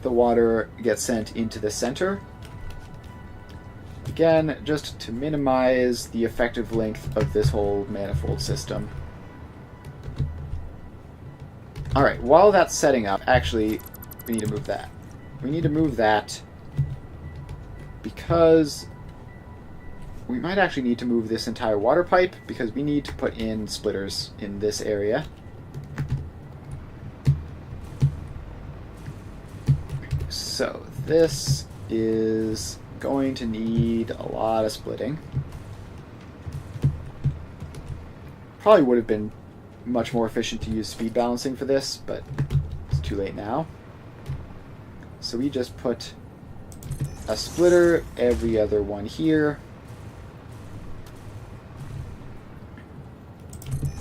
the water get sent into the center. Again, just to minimize the effective length of this whole manifold system. Alright, while that's setting up, actually, we need to move that. We need to move that because we might actually need to move this entire water pipe because we need to put in splitters in this area. So this is going to need a lot of splitting. Probably would have been much more efficient to use speed balancing for this, but it's too late now. So we just put a splitter every other one here.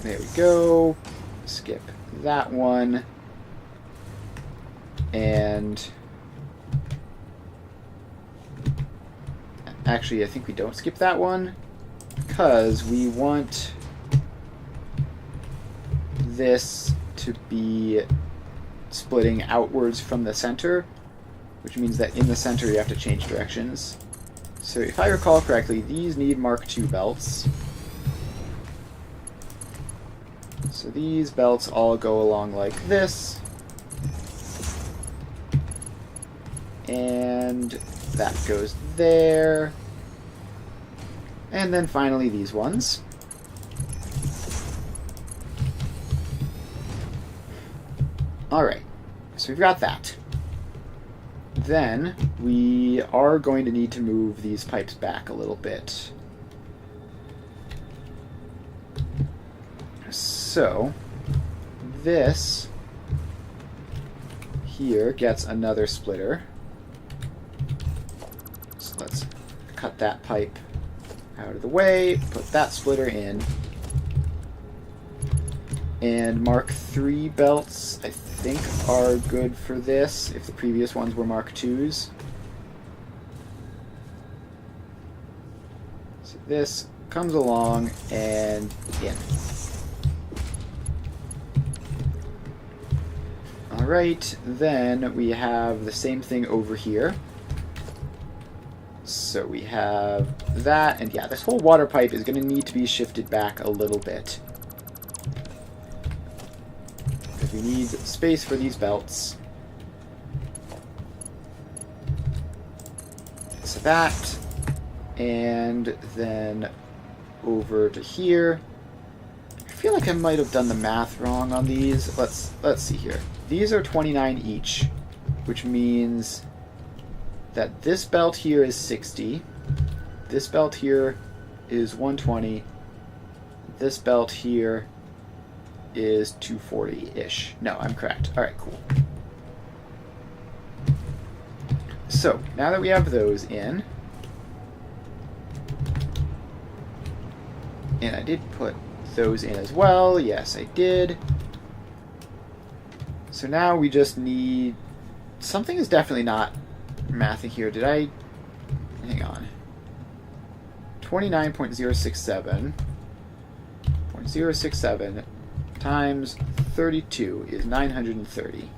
There we go. Skip that one. And actually, I think we don't skip that one because we want this to be splitting outwards from the center, which means that in the center you have to change directions. So if I recall correctly, these need Mark II belts. So these belts all go along like this. And that goes there. And then finally these ones. Alright, so we've got that. Then we are going to need to move these pipes back a little bit. So this here gets another splitter. So let's cut that pipe out of the way, put that splitter in. And Mark III belts, I think, are good for this, if the previous ones were Mark IIs. So this comes along and in. Alright, then we have the same thing over here. So we have that, and yeah, this whole water pipe is going to need to be shifted back a little bit. We need space for these belts. So that, and then over to here. I feel like I might have done the math wrong on these. Let's see here. These are 29 each, which means that this belt here is 60. This belt here is 120. This belt here is 240-ish. No, I'm correct. Alright, cool. So, now that we have those in, and I did put those in as well. Yes, I did. So now we just need... Something is definitely not mathing here. Did I... Hang on. 29.067 times 32 is 930.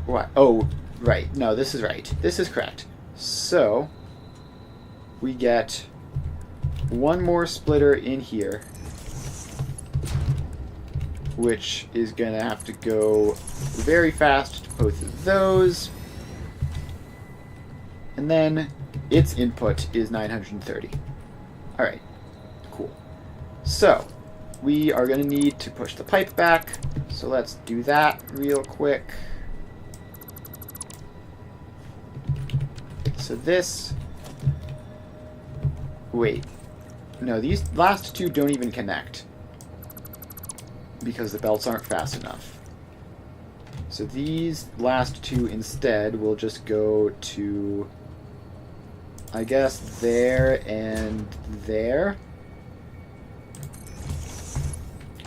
What? Oh, right. No, this is right. This is correct. So, we get one more splitter in here, which is going to have to go very fast to both of those. And then its input is 930. Alright, cool. So, we are going to need to push the pipe back. So let's do that real quick. So this... Wait. No, these last two don't even connect, because the belts aren't fast enough. So these last two instead will just go to, I guess, there and there.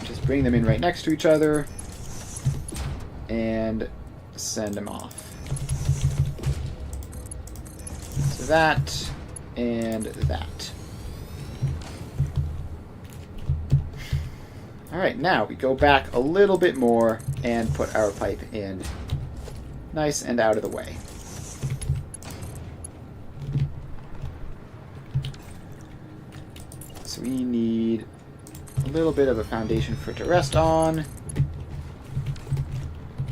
Just bring them in right next to each other and send them off. So that and that. Alright, now we go back a little bit more and put our pipe in nice and out of the way. So we need a little bit of a foundation for it to rest on.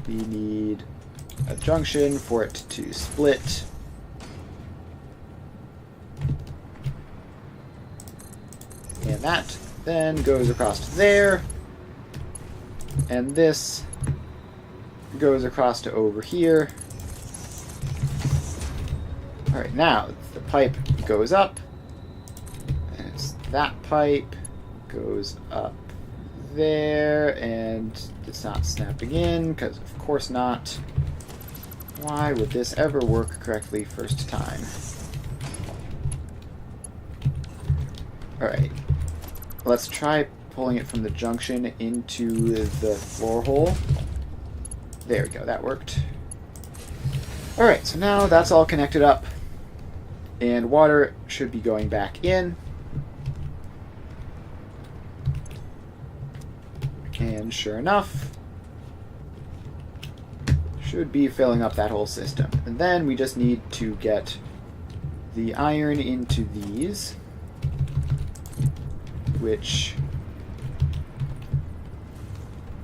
We need a junction for it to split. And that then goes across to there. And this goes across to over here. Alright, now the pipe goes up. And it's that pipe goes up there. And it's not snapping in, because of course not. Why would this ever work correctly first time? Alright. Let's try pulling it from the junction into the floor hole. There we go, that worked. Alright, so now that's all connected up, and water should be going back in. And sure enough, should be filling up that whole system. And then we just need to get the iron into these, which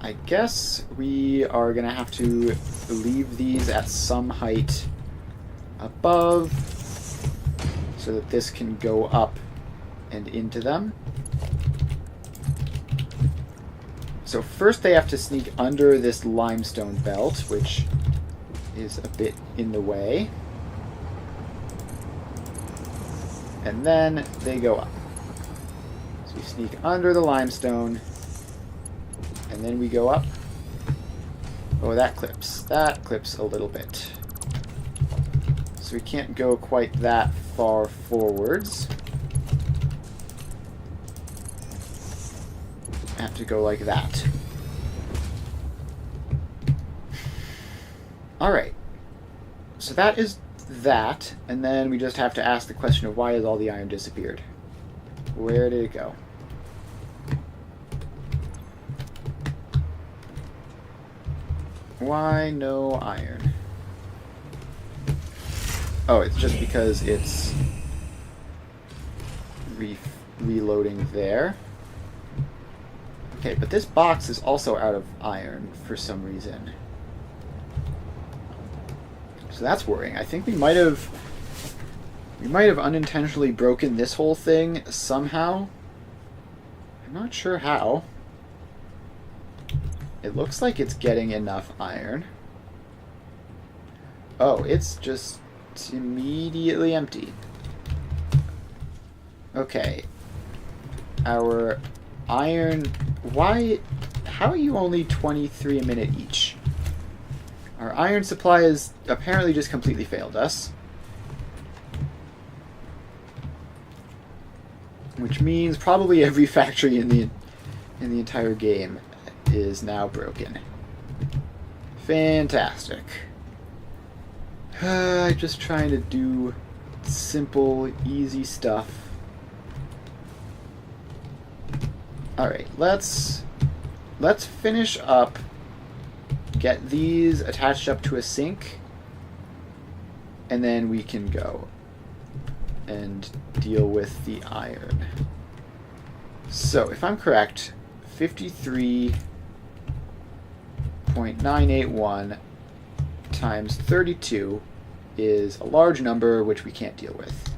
I guess we are going to have to leave these at some height above so that this can go up and into them. So first they have to sneak under this limestone belt, which is a bit in the way. And then they go up. So we sneak under the limestone, and then we go up. Oh, that clips. That clips a little bit. So we can't go quite that far forwards. I have to go like that. Alright. So that is that, and then we just have to ask the question of why has all the iron disappeared? Where did it go? Why no iron? Oh, it's just because it's reloading there. Okay, but this box is also out of iron for some reason. So that's worrying. I think we might have unintentionally broken this whole thing somehow. I'm not sure how. It looks like it's getting enough iron. Oh, it's just immediately empty. Okay. Our iron... Why... How are you only 23 a minute each? Our iron supply has apparently just completely failed us. Which means probably every factory in the entire game is now broken. Fantastic. I'm just trying to do simple, easy stuff. Alright, let's finish up, get these attached up to a sink, and then we can go and deal with the iron. So, if I'm correct, 53.981 times 32 is a large number which we can't deal with.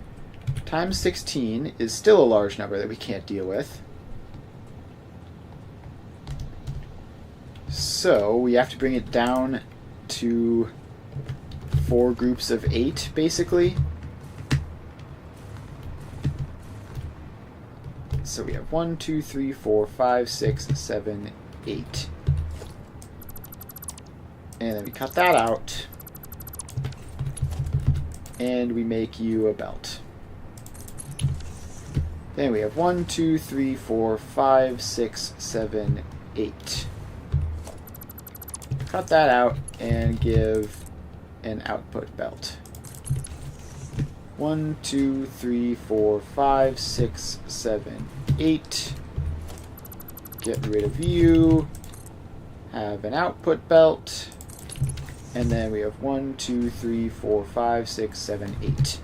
Times 16 is still a large number that we can't deal with. So we have to bring it down to 4 groups of 8, basically. So we have 1, 2, 3, 4, 5, 6, 7, 8. And then we cut that out. And we make you a belt. Then we have 1, 2, 3, 4, 5, 6, 7, 8. Cut that out and give an output belt. 1, 2, 3, 4, 5, 6, 7, 8. Get rid of you. Have an output belt. And then we have 1, 2, 3, 4, 5, 6, 7, 8.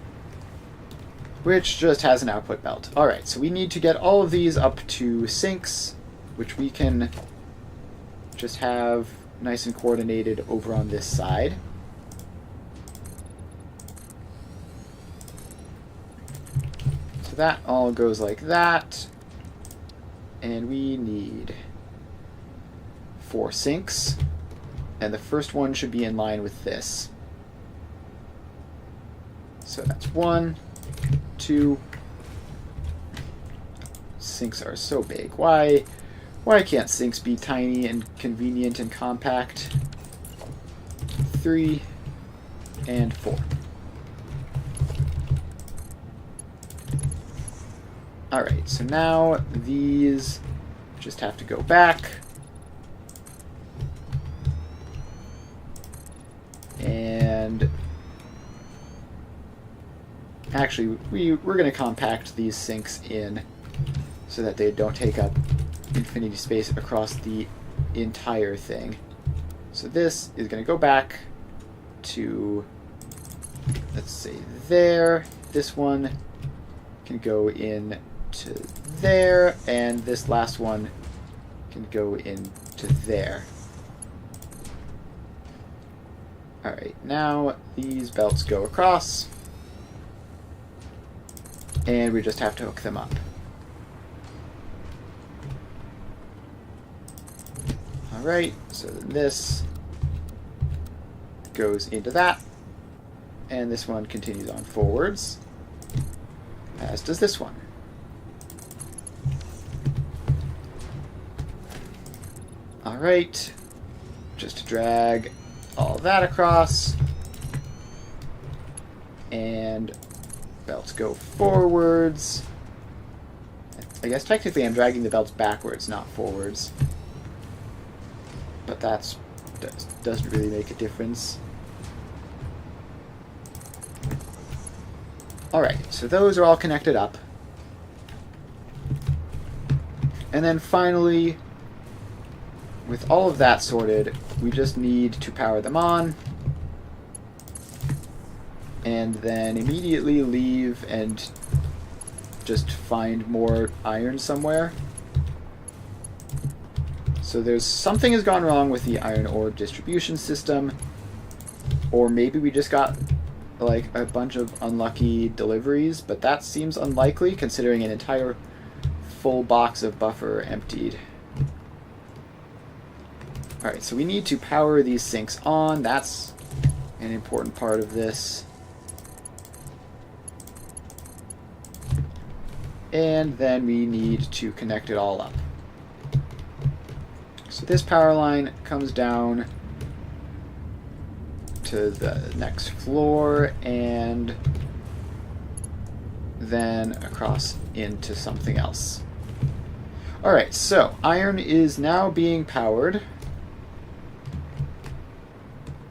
Which just has an output belt. Alright, so we need to get all of these up to sinks, which we can just have nice and coordinated over on this side. So that all goes like that. And we need 4 sinks. And the first one should be in line with this. So that's 1, 2. Sinks are so big. Why can't sinks be tiny and convenient and compact? 3 and 4. Alright, so now these just have to go back. And actually, we're going to compact these sinks in so that they don't take up infinity space across the entire thing. So this is going to go back to, let's say, there. This one can go in to there, and this last one can go into there. Alright, now these belts go across, and we just have to hook them up. Alright, so then this goes into that, and this one continues on forwards, as does this one. Alright, just to drag all that across, and belts go forwards. I guess technically I'm dragging the belts backwards, not forwards, but that doesn't really make a difference. Alright, so those are all connected up. And then finally, with all of that sorted, we just need to power them on, and then immediately leave and just find more iron somewhere. So there's something has gone wrong with the iron ore distribution system, or maybe we just got like a bunch of unlucky deliveries, but that seems unlikely considering an entire full box of buffer emptied. Alright, so we need to power these sinks on. That's an important part of this. And then we need to connect it all up. So this power line comes down to the next floor and then across into something else. Alright, so iron is now being powered.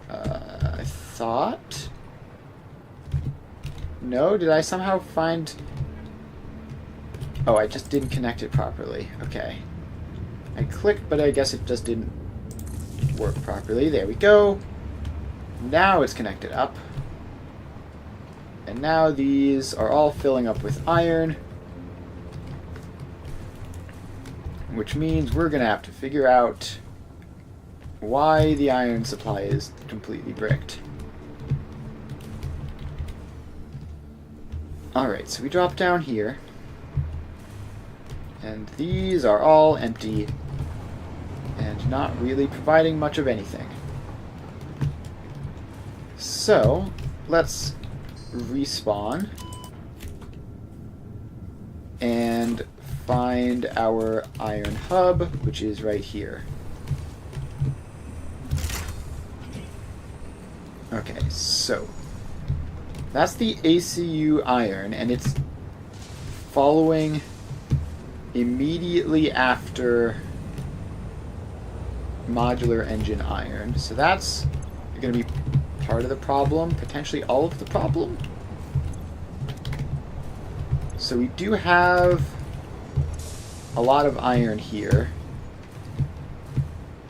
I thought No? Did I somehow find... Oh, I just didn't connect it properly. Okay. I clicked, but I guess it just didn't work properly. There we go. Now it's connected up. And now these are all filling up with iron. Which means we're going to have to figure out why the iron supply is completely bricked. Alright, so we drop down here. And these are all empty. And not really providing much of anything. So, let's respawn. And find our iron hub, which is right here. Okay, so that's the ACU iron, and it's following immediately after modular engine iron. So that's going to be part of the problem, potentially all of the problem. So we do have a lot of iron here.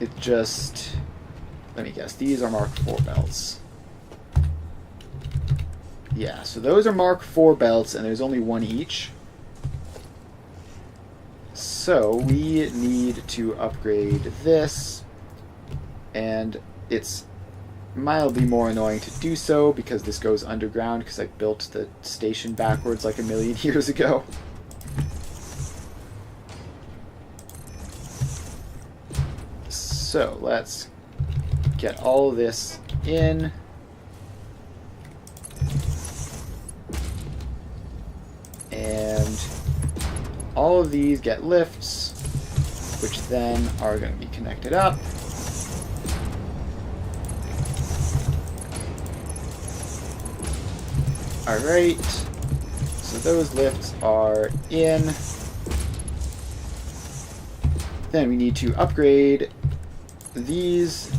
It just... Let me guess. These are Mark IV belts. Yeah, so those are Mark IV belts, and there's only one each. So we need to upgrade this, and it's mildly more annoying to do so because this goes underground because I built the station backwards like a million years ago. So let's get all this in. And all of these get lifts, which then are going to be connected up. Alright, so those lifts are in. Then we need to upgrade these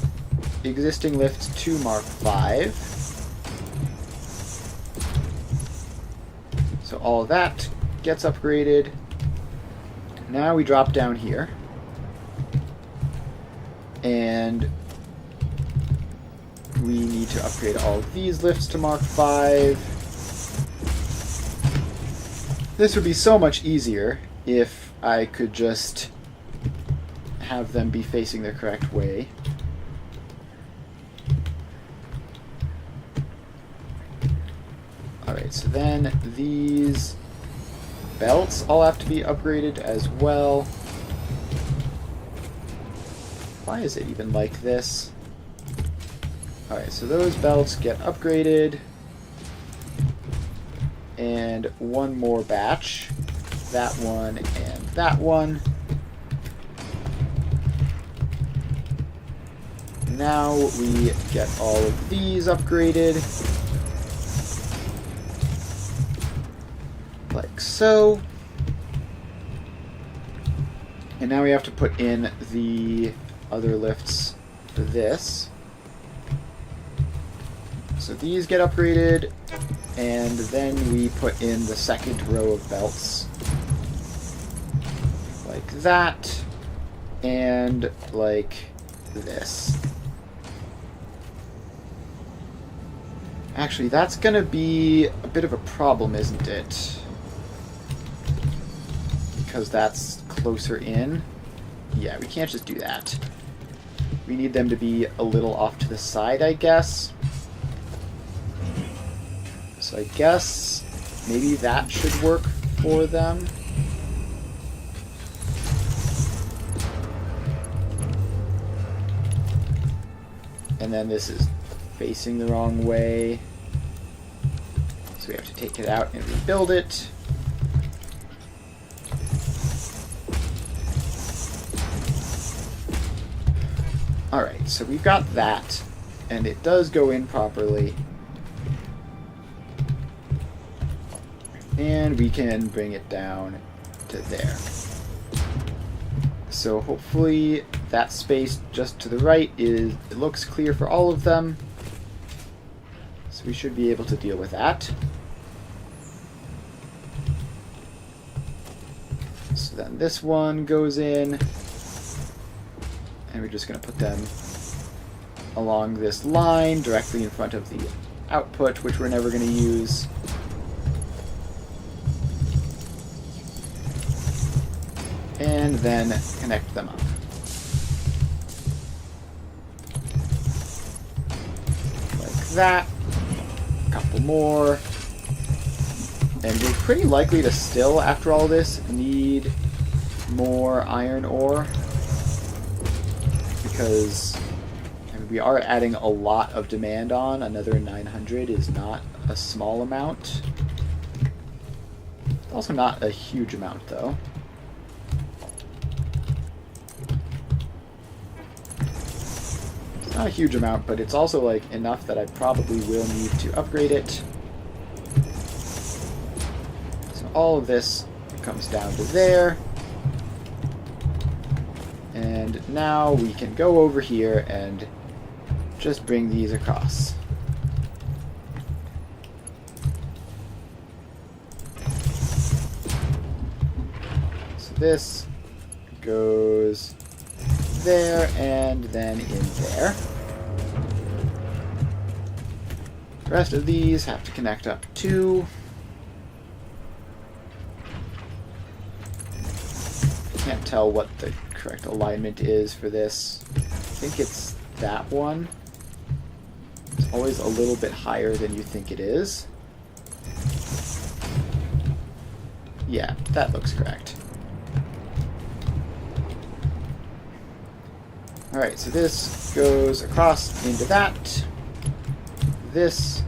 existing lifts to Mark V. So all of that gets upgraded. Now we drop down here. And we need to upgrade all of these lifts to Mark V. This would be so much easier if I could just have them be facing the correct way. Alright, so then these belts all have to be upgraded as well. Why is it even like this? Alright, so those belts get upgraded. And one more batch. That one and that one. Now we get all of these upgraded. Like so. And now we have to put in the other lifts for this. So these get upgraded. And then we put in the second row of belts. Like that. And like this. Actually, that's going to be a bit of a problem, isn't it? Because that's closer in. Yeah, we can't just do that. We need them to be a little off to the side, I guess. So I guess maybe that should work for them. And then this is facing the wrong way. So we have to take it out and rebuild it. Alright, so we've got that. And it does go in properly. And we can bring it down to there. So hopefully that space just to the right it looks clear for all of them. So we should be able to deal with that. So then this one goes in, and we're just going to put them along this line directly in front of the output, which we're never going to use. And then connect them up. Like that. A couple more. And we're pretty likely to still, after all this, need more iron ore. Because we are adding a lot of demand on. Another 900 is not a small amount. It's also not a huge amount, though. It's not a huge amount, but it's also like enough that I probably will need to upgrade it. So all of this comes down to there. And now we can go over here and just bring these across. So this goes there and then in there. The rest of these have to connect up too. Can't tell what the correct alignment is for this. I think it's that one. It's always a little bit higher than you think it is. Yeah, that looks correct. Alright, so this goes across into that. This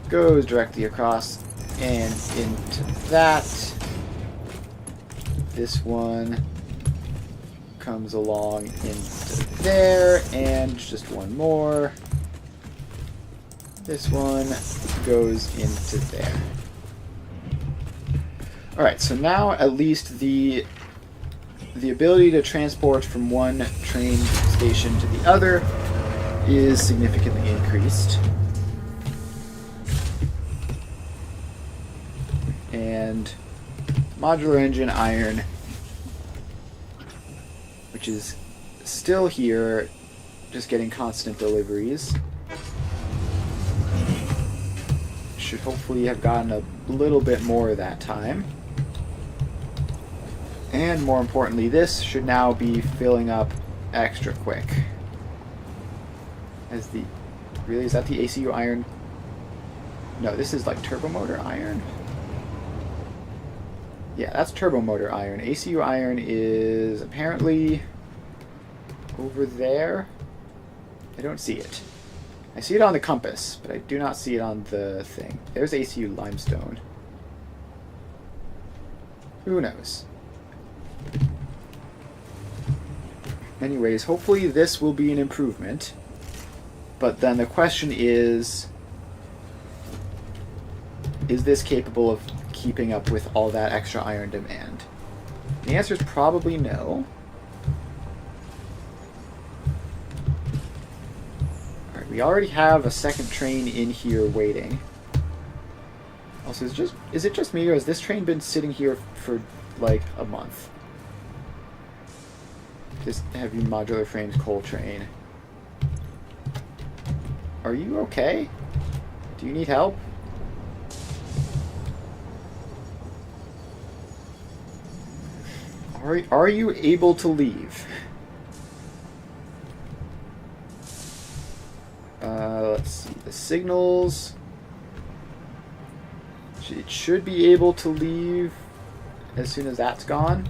goes directly across and into that. This one comes along into there, and just one more. This one goes into there. Alright, so now at least the ability to transport from one train station to the other is significantly increased. And modular engine iron, which is still here, just getting constant deliveries. Should hopefully have gotten a little bit more that time. And more importantly, this should now be filling up extra quick. As the... Really? Is that the ACU iron? No, this is like turbo motor iron? Yeah, that's turbo motor iron. ACU iron is apparently over there. I don't see it. I see it on the compass, but I do not see it on the thing. There's ACU limestone. Who knows? Anyways, hopefully this will be an improvement. But then the question is this capable of keeping up with all that extra iron demand? The answer is probably no. Alright, we already have a second train in here waiting. Also, is it just me, or has this train been sitting here for like a month? This heavy modular frames coal train. Are you okay? Do you need help? Are you able to leave? Let's see. The signals. It should be able to leave as soon as that's gone.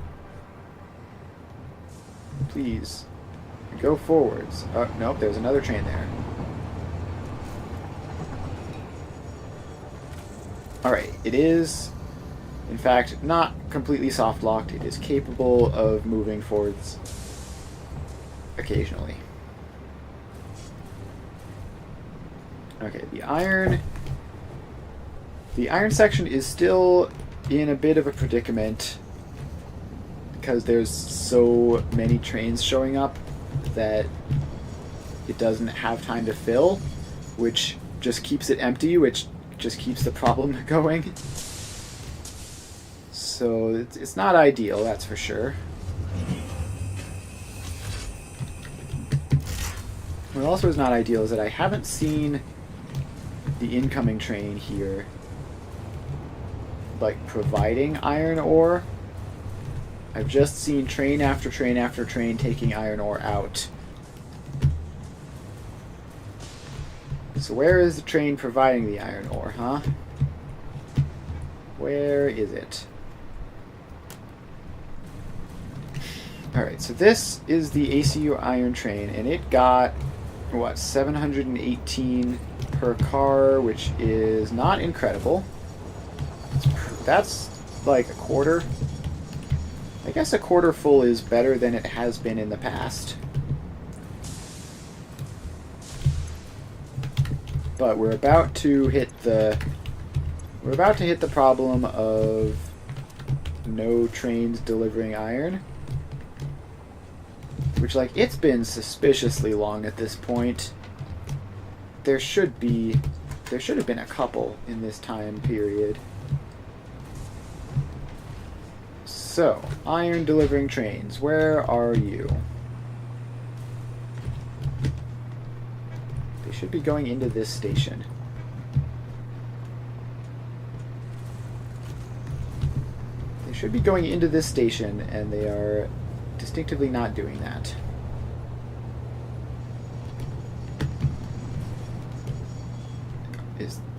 Please. Go forwards. Nope, there's another train there. Alright, it is, in fact, not completely soft-locked. It is capable of moving forwards occasionally. Okay, the iron section is still in a bit of a predicament because there's so many trains showing up that it doesn't have time to fill, which just keeps it empty, which just keeps the problem going. So it's not ideal, that's for sure. What also is not ideal is that I haven't seen the incoming train here, like, providing iron ore. I've just seen train after train after train taking iron ore out. So where is the train providing the iron ore, huh? Where is it? Alright, so this is the ACU iron train, and it got, what, 718 per car, which is not incredible. That's like a quarter. I guess a quarter full is better than it has been in the past. But we're about to hit the problem of no trains delivering iron. Which, like, it's been suspiciously long at this point. There should have been a couple in this time period. So, iron delivering trains, where are you? They should be going into this station. They should be going into this station, and they are distinctively not doing that.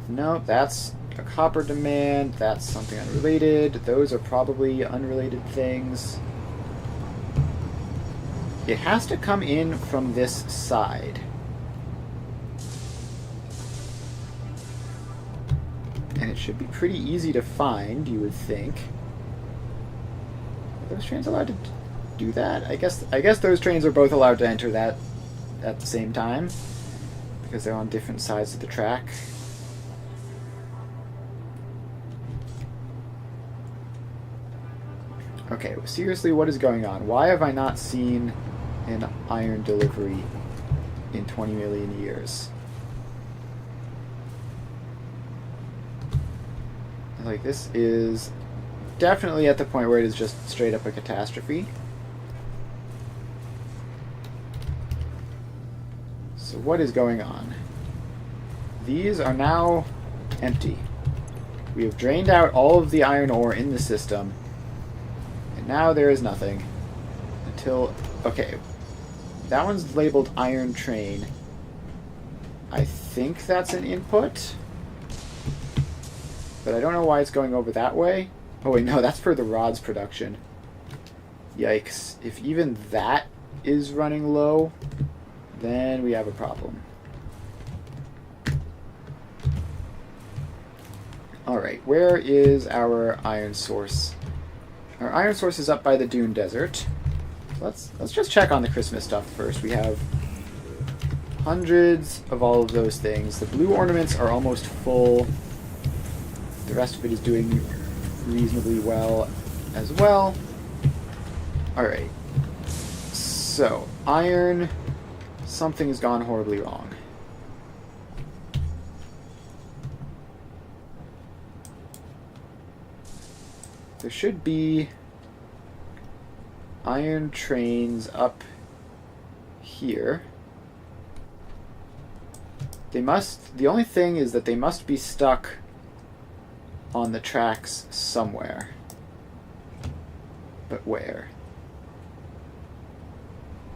No, that's a copper demand. That's something unrelated. Those are probably unrelated things. It has to come in from this side. And it should be pretty easy to find, you would think. Are those trains allowed to do that? I guess those trains are both allowed to enter that at the same time, because they're on different sides of the track. Okay, seriously, what is going on? Why have I not seen an iron delivery in 20 million years? Like, this is definitely at the point where it is just straight up a catastrophe. So what is going on? These are now empty. We have drained out all of the iron ore in the system. And now there is nothing. Until... Okay. That one's labeled iron train. I think that's an input. But I don't know why it's going over that way. Oh wait, no, that's for the rods production. Yikes. If even that is running low, then we have a problem. Alright, where is our iron source? Our iron source is up by the Dune Desert. Let's just check on the Christmas stuff first. We have hundreds of all of those things. The blue ornaments are almost full. The rest of it is doing reasonably well as well. Alright. So, iron. Something has gone horribly wrong. There should be iron trains up here. They must... The only thing is that they must be stuck on the tracks somewhere. But where?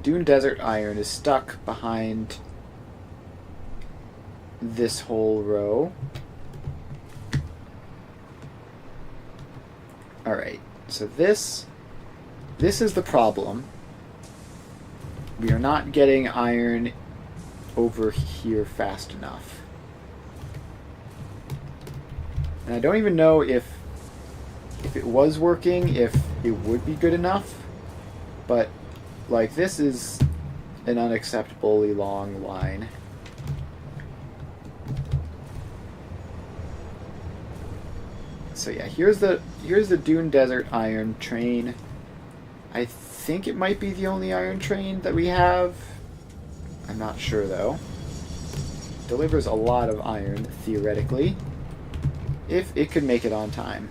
Dune Desert iron is stuck behind this whole row. Alright, so this is the problem. We are not getting iron over here fast enough. And I don't even know if it was working, if it would be good enough. But, like, this is an unacceptably long line. So yeah, here's the Dune Desert iron train. I think it might be the only iron train that we have. I'm not sure though. Delivers a lot of iron, theoretically, if it could make it on time.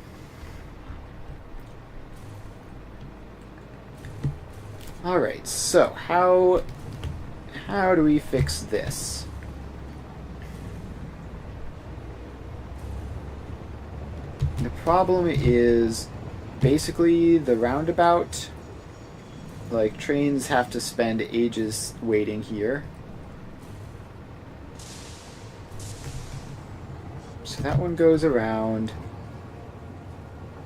Alright, so how do we fix this? The problem is basically the roundabout. Like, trains have to spend ages waiting here. So that one goes around,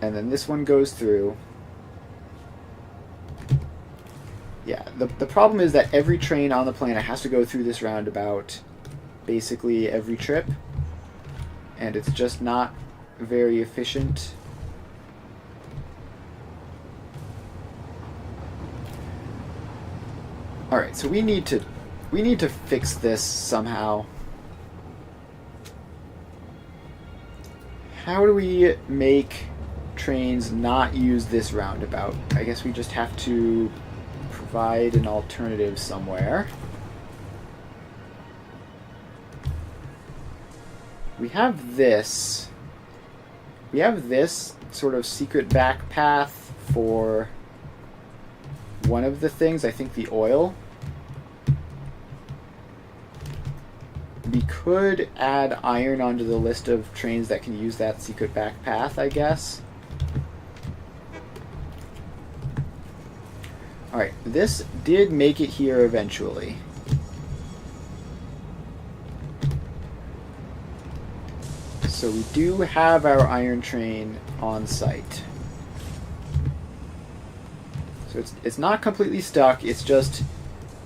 and then this one goes through. Yeah, the problem is that every train on the planet has to go through this roundabout basically every trip, and it's just not very efficient. Alright, so we need to fix this somehow. How do we make trains not use this roundabout? I guess we just have to provide an alternative somewhere. We have this. We have this sort of secret back path for one of the things, I think the oil. We could add iron onto the list of trains that can use that secret back path, I guess. Alright, this did make it here eventually. So we do have our iron train on site. So it's not completely stuck, it's just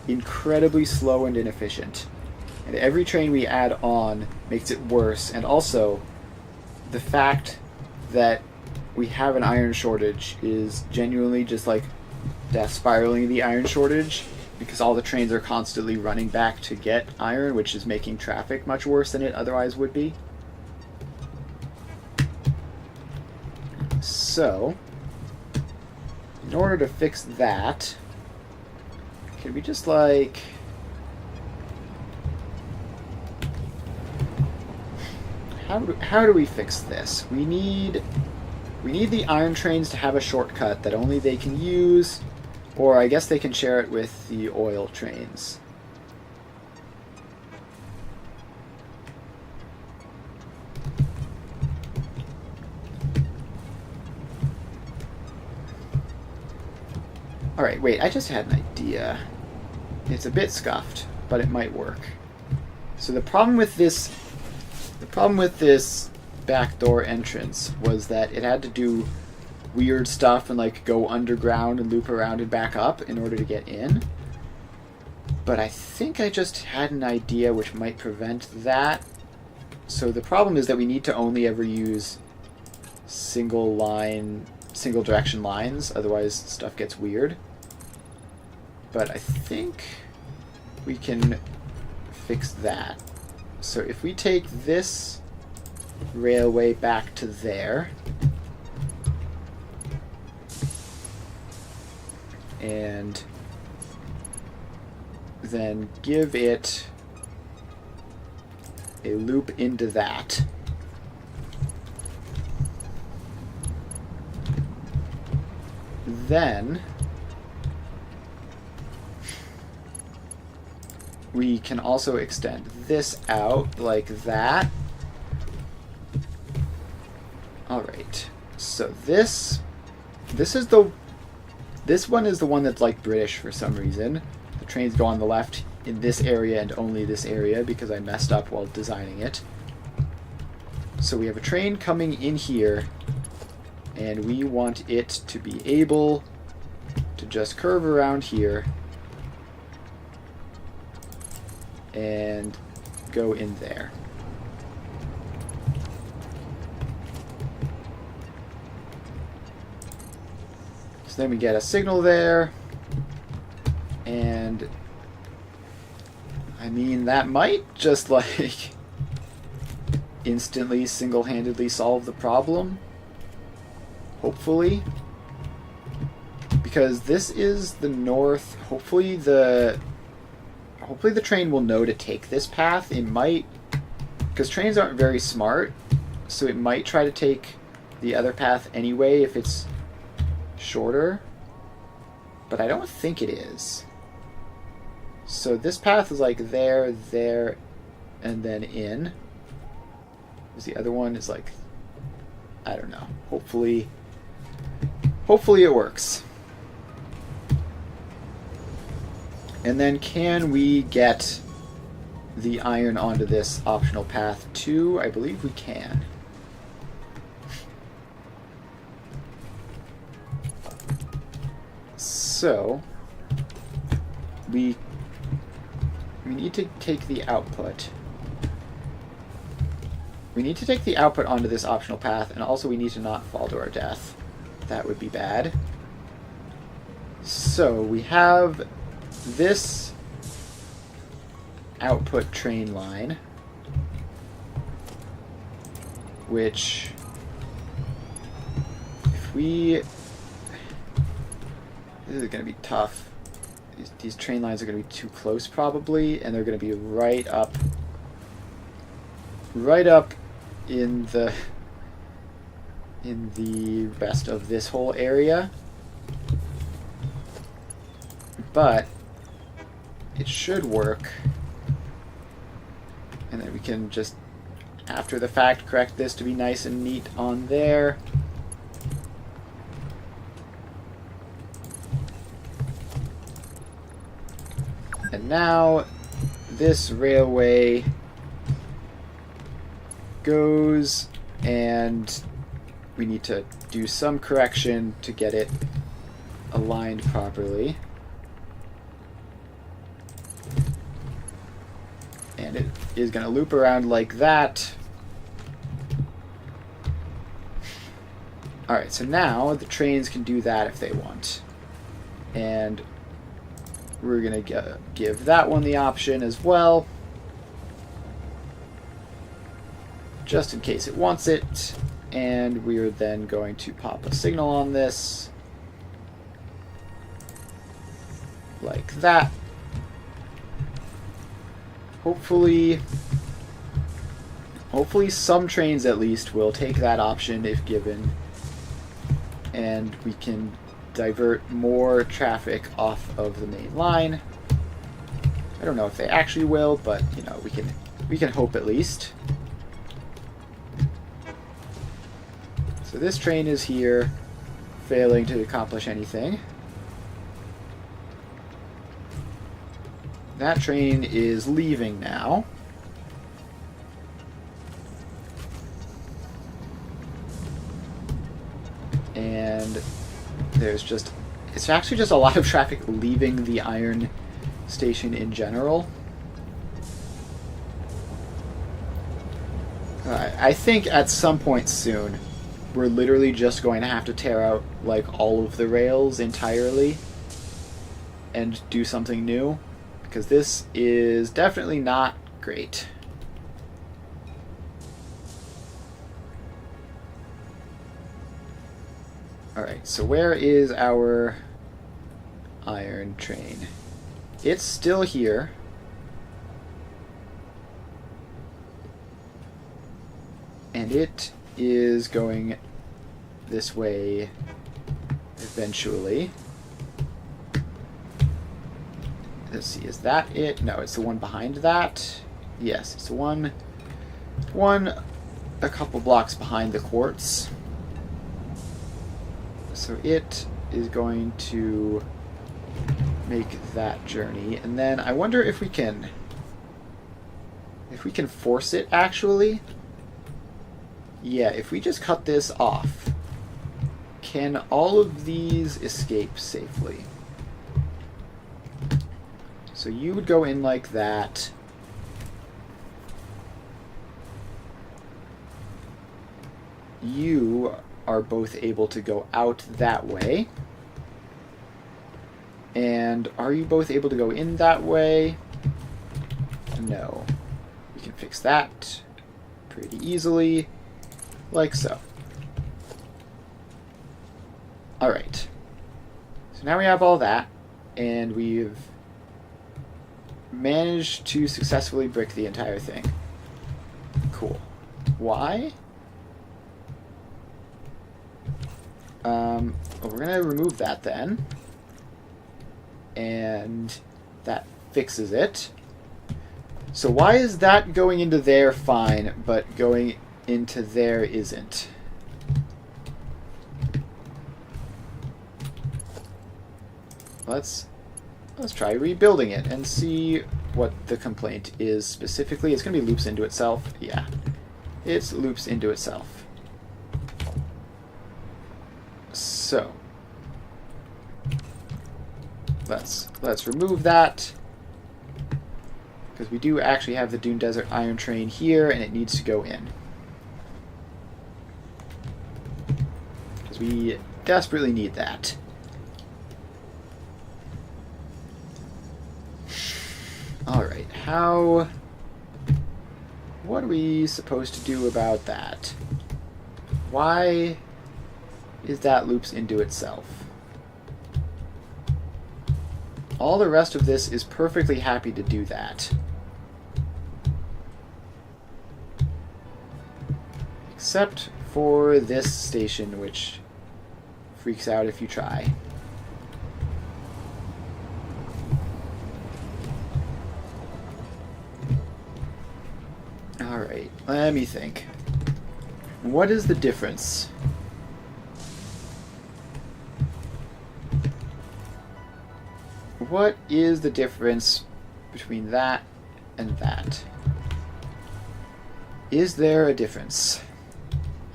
incredibly slow and inefficient. And every train we add on makes it worse. And also, the fact that we have an iron shortage is genuinely just like death spiraling the iron shortage, because all the trains are constantly running back to get iron, which is making traffic much worse than it otherwise would be. So, in order to fix that, can we just like... How do we fix this? We need the iron trains to have a shortcut that only they can use, or I guess they can share it with the oil trains. Alright, wait, I just had an idea. It's a bit scuffed, but it might work. So the problem with this backdoor entrance was that it had to do weird stuff and like go underground and loop around and back up in order to get in. But I think I just had an idea which might prevent that. So the problem is that we need to only ever use single direction lines, otherwise stuff gets weird. But I think we can fix that. So if we take this railway back to there, and then give it a loop into that, then we can also extend this out like that. Alright, so this one is the one that's like British for some reason. The trains go on the left in this area and only this area because I messed up while designing it. So we have a train coming in here, and we want it to be able to just curve around here and go in there. So then we get a signal there, and I mean that might just like instantly single-handedly solve the problem, hopefully, because this is the north. Hopefully the train will know to take this path. It might, because trains aren't very smart, so it might try to take the other path anyway if it's shorter. but I don't think it is. So this path is like there, there, and then in. The other one is like, I don't know. Hopefully it works. And then can we get the iron onto this optional path too? I believe we can. So we need to take the output. We need to take the output onto this optional path, and also we need to not fall to our death. That would be bad. So we have this output train line, which if we... This is going to be tough. These train lines are going to be too close probably, and they're going to be right up in the rest of this whole area. But it should work. And then we can just, after the fact, correct this to be nice and neat on there. And now this railway goes, and we need to do some correction to get it aligned properly. And it is going to loop around like that. Alright, so now the trains can do that if they want. And we're going to give that one the option as well, just in case it wants it. And we are then going to pop a signal on this, like that. Hopefully some trains at least will take that option if given, and we can divert more traffic off of the main line. I don't know if they actually will, but you know, we can hope at least. So this train is here, failing to accomplish anything. That train is leaving now. And it's actually just a lot of traffic leaving the iron station in general. I think at some point soon, we're literally just going to have to tear out like all of the rails entirely and do something new, because this is definitely not great. Alright, so where is our iron train? It's still here. And it is going this way eventually. Let's see, is that it? No, it's the one behind that. Yes, it's the one a couple blocks behind the quartz. So it is going to make that journey, and then I wonder if we can force it actually. Yeah, if we just cut this off, can all of these escape safely? So you would go in like that. You are both able to go out that way. And are you both able to go in that way? No. We can fix that pretty easily, like so. Alright. So now we have all that, and we've managed to successfully brick the entire thing. Cool. Why? Well, we're gonna remove that then. and that fixes it. So why is that going into there fine, but going into there isn't? Let's try rebuilding it and see what the complaint is specifically. It's going to be loops into itself. Yeah, it's loops into itself. So let's remove that, because we do actually have the Dune Desert Iron Train here, and it needs to go in. Because we desperately need that. Alright, what are we supposed to do about that? Why is that loops into itself? All the rest of this is perfectly happy to do that. Except for this station, which freaks out if you try. Alright, let me think. What is the difference? What is the difference between that and that? Is there a difference?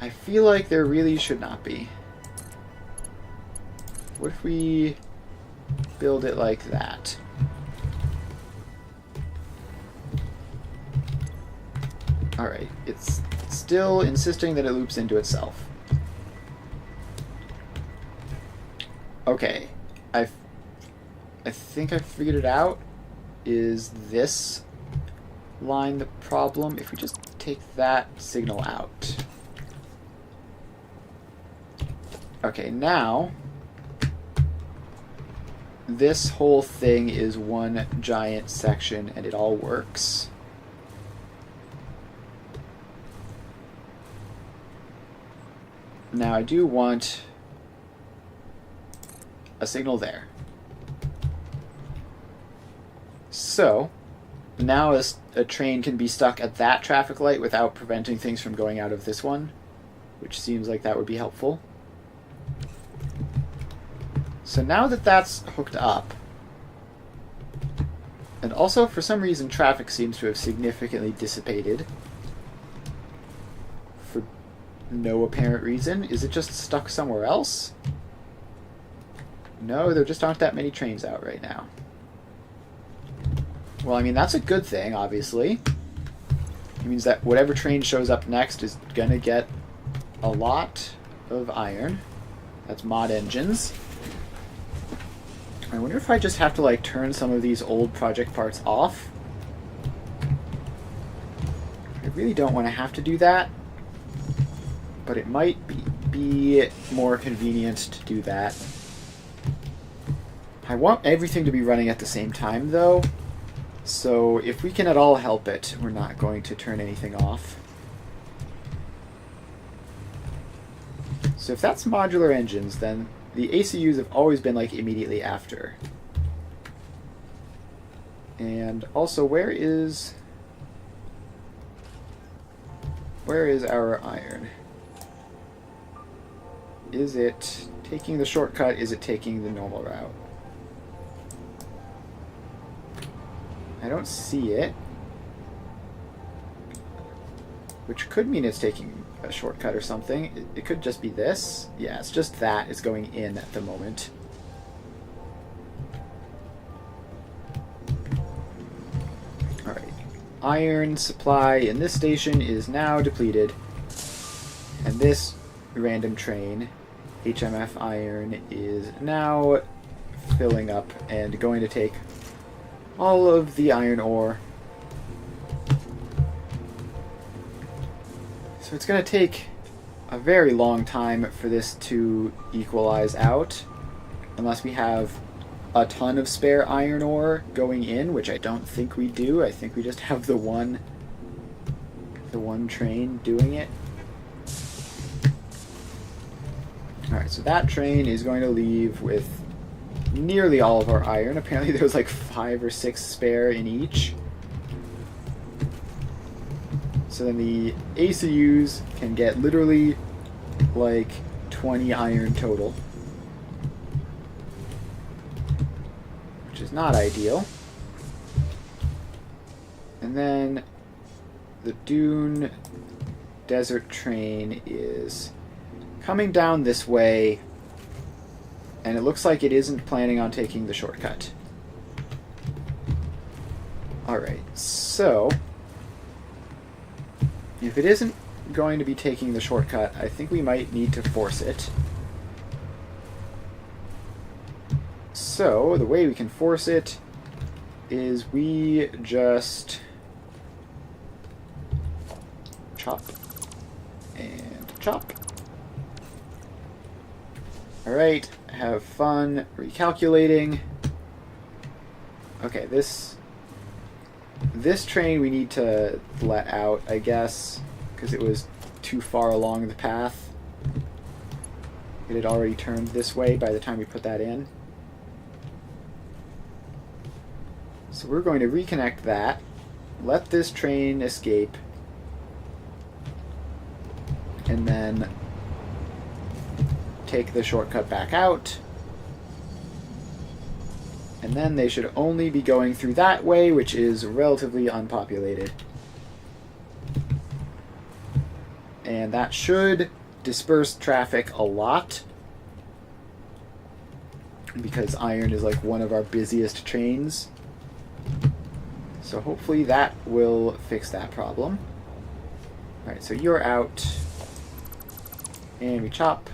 I feel like there really should not be. What if we build it like that? Alright, it's still insisting that it loops into itself. Okay, I think I figured it out. Is this line the problem? If we just take that signal out. Okay, now this whole thing is one giant section and it all works. Now I do want a signal there. So now a train can be stuck at that traffic light without preventing things from going out of this one, which seems like that would be helpful. So now that that's hooked up, and also for some reason traffic seems to have significantly dissipated for no apparent reason. Is it just stuck somewhere else? No, there just aren't that many trains out right now. Well, I mean, that's a good thing, obviously. It means that whatever train shows up next is gonna get a lot of iron. That's mod engines. I wonder if I just have to, like, turn some of these old project parts off. I really don't want to have to do that, but it might be more convenient to do that. I want everything to be running at the same time, though, so if we can at all help it, we're not going to turn anything off. So if that's modular engines, then the ACUs have always been like immediately after. And also, where is our iron? Is it taking the shortcut? Is it taking the normal route? I don't see it. Which could mean it's taking a shortcut or something. It could just be this. Yeah, it's just that is going in at the moment. Alright. Iron supply in this station is now depleted. And this random train, HMF iron, is now filling up and going to take all of the iron ore. So it's going to take a very long time for this to equalize out, unless we have a ton of spare iron ore going in, which I don't think we do. I think we just have the one train doing it. Alright, so that train is going to leave with nearly all of our iron. Apparently there was like 5 or 6 spare in each. So then the ACUs can get literally like 20 iron total, which is not ideal. And then the Dune Desert train is coming down this way, and it looks like it isn't planning on taking the shortcut. Alright, so if it isn't going to be taking the shortcut, I think we might need to force it. So the way we can force it is we just chop and chop. Alright, have fun recalculating. Okay, this train we need to let out, I guess, because it was too far along the path. It had already turned this way by the time we put that in. So we're going to reconnect that, let this train escape, and then take the shortcut back out. And then they should only be going through that way, which is relatively unpopulated. And that should disperse traffic a lot, because iron is like one of our busiest trains. So hopefully that will fix that problem. Alright, so you're out. And we chop.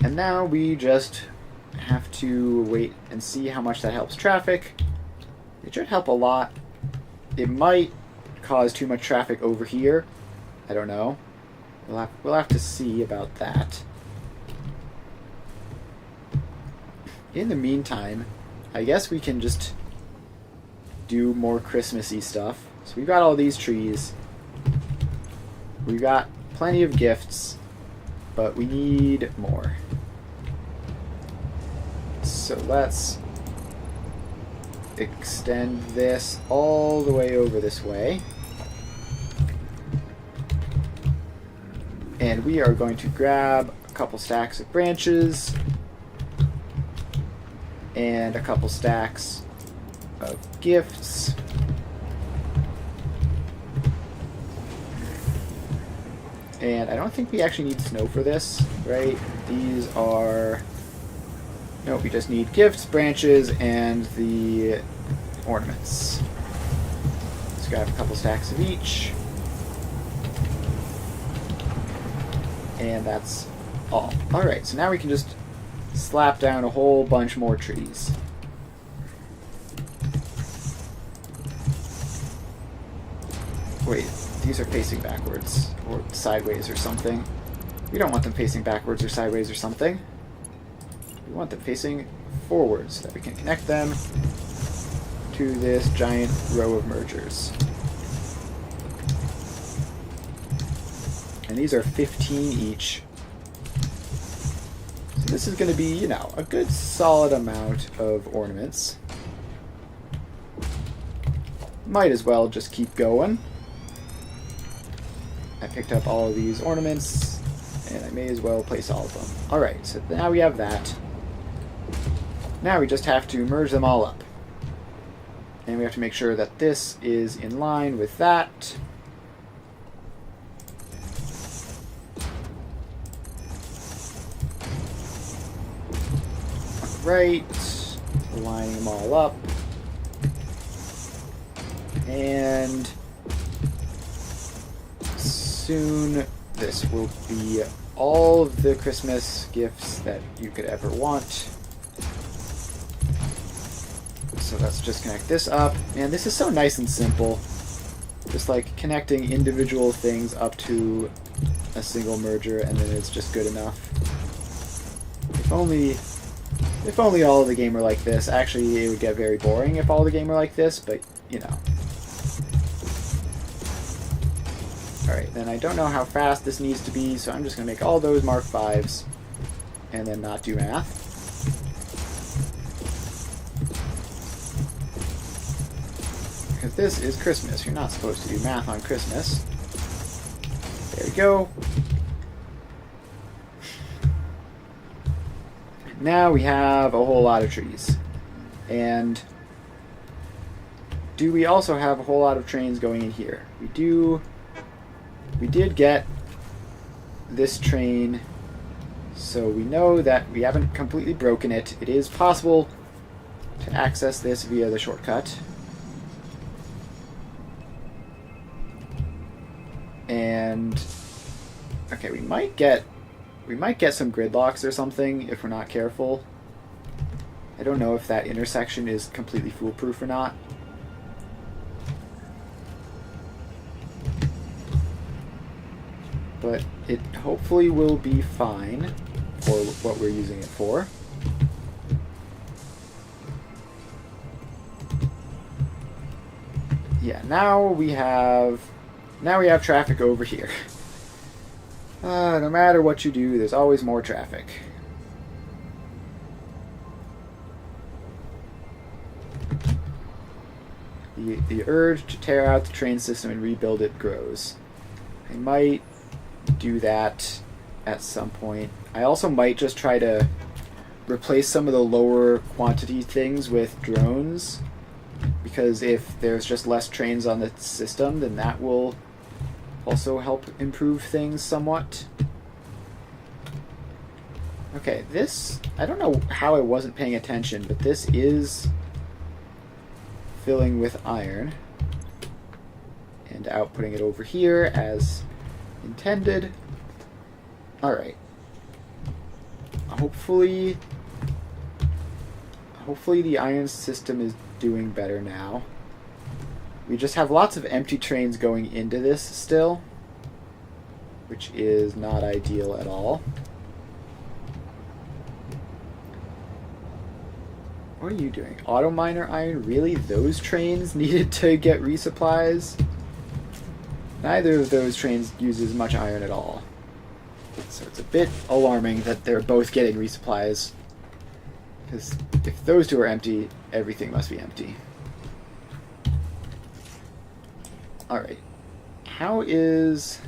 And now we just have to wait and see how much that helps traffic. It should help a lot. It might cause too much traffic over here. I don't know. We'll have to see about that. In the meantime, I guess we can just do more Christmassy stuff. So we've got all these trees. We've got plenty of gifts, but we need more. So let's extend this all the way over this way. And we are going to grab a couple stacks of branches and a couple stacks of gifts. And I don't think we actually need snow for this, right? These are... No, we just need gifts, branches, and the ornaments. Let's grab a couple stacks of each. And that's all. Alright, so now we can just slap down a whole bunch more trees. Wait, these are facing backwards, or sideways or something. We don't want them facing backwards or sideways or something. We want them facing forward so that we can connect them to this giant row of mergers. And these are 15 each. So this is going to be, you know, a good solid amount of ornaments. Might as well just keep going. I picked up all of these ornaments, and I may as well place all of them. Alright, so now we have that. Now we just have to merge them all up. And we have to make sure that this is in line with that. Right, lining them all up. And soon this will be all of the Christmas gifts that you could ever want. So let's just connect this up. And this is so nice and simple. Just like connecting individual things up to a single merger, and then it's just good enough. If only all of the game were like this. Actually, it would get very boring if all the game were like this, but, you know. Alright, then I don't know how fast this needs to be, so I'm just going to make all those Mark 5s. and then not do math. Because this is Christmas. You're not supposed to do math on Christmas. There we go. Now we have a whole lot of trees. And do we also have a whole lot of trains going in here? We do. We did get this train, so we know that we haven't completely broken it. It is possible to access this via the shortcut. And okay, we might get some gridlocks or something if we're not careful. I don't know if that intersection is completely foolproof or not. But it hopefully will be fine for what we're using it for. Yeah, now we have traffic over here. No matter what you do, there's always more traffic. The urge to tear out the train system and rebuild it grows. I might do that at some point. I also might just try to replace some of the lower quantity things with drones, because if there's just less trains on the system, then that will also help improve things somewhat. Okay, this, I don't know how I wasn't paying attention, but this is filling with iron and outputting it over here as intended. Alright. Hopefully the iron system is doing better now. We just have lots of empty trains going into this still, which is not ideal at all. What are you doing? Auto miner iron? Really? Those trains needed to get resupplies? Neither of those trains uses much iron at all. So it's a bit alarming that they're both getting resupplies. Because if those two are empty, everything must be empty. Alright. How is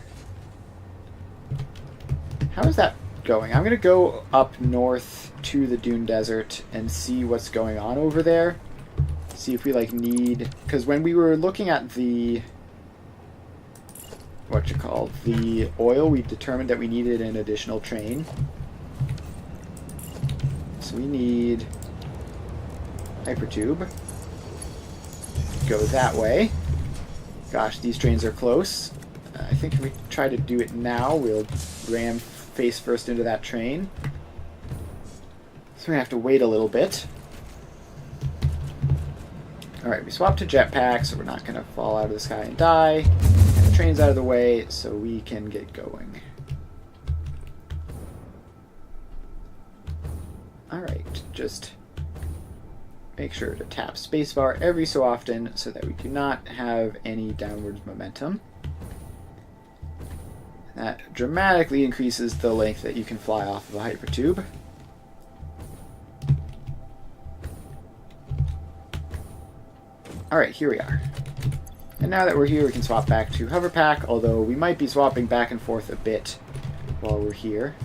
that going? I'm going to go up north to the Dune Desert and see what's going on over there. See if we need... Because when we were looking at the... the oil, we determined that we needed an additional train. So we need hypertube. Go that way. Gosh, these trains are close. I think if we try to do it now, we'll ram face first into that train. So we have to wait a little bit. Alright, we swapped to jetpack, so we're not going to fall out of the sky and die. And the train's out of the way, so we can get going. Alright, just make sure to tap spacebar every so often so that we do not have any downwards momentum. That dramatically increases the length that you can fly off of a hypertube. Alright, here we are. And now that we're here, we can swap back to hoverpack, although we might be swapping back and forth a bit while we're here.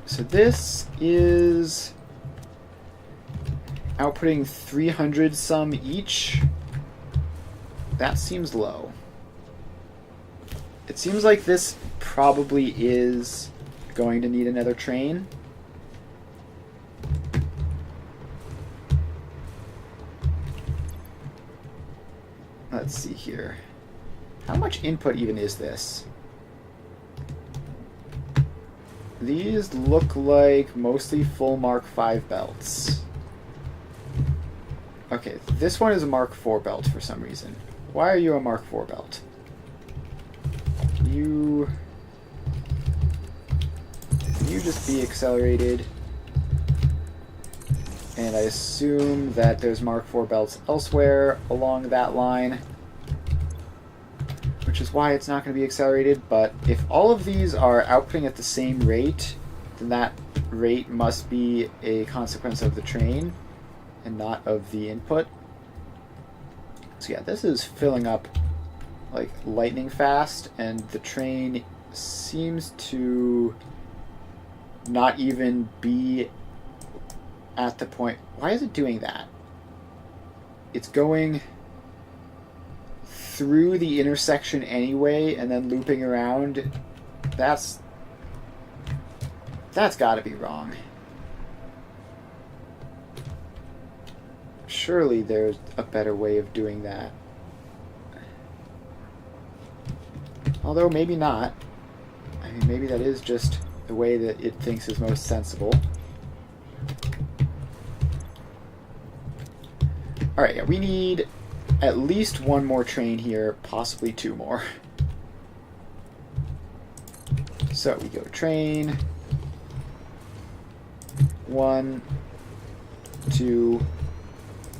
So this is outputting 300 some each. That seems low. It seems like this probably is going to need another train. Let's see here. How much input even is this? These look like mostly full Mark V belts. Okay, this one is a Mark IV belt for some reason. Why are you a Mark IV belt? Can you just be accelerated? And I assume that there's Mark IV belts elsewhere along that line. which is why it's not going to be accelerated. But if all of these are outputting at the same rate, then that rate must be a consequence of the train and not of the input. So yeah, this is filling up like lightning fast, and the train seems to not even be at the point. Why is it doing that? It's going through the intersection anyway and then looping around. That's got to be wrong. Surely there's a better way of doing that. Although maybe not. I mean, maybe that is just the way that it thinks is most sensible. Alright, yeah, we need at least one more train here, possibly two more. So we go train 1, 2,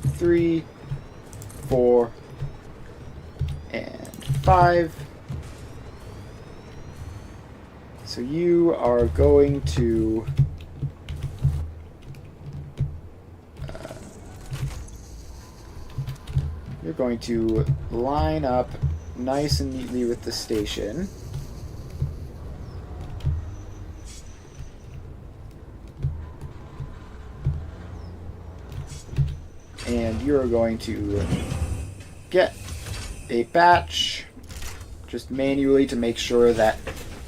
3, 4, and 5. So you are going to you're going to line up nice and neatly with the station. And you're going to get a batch just manually to make sure that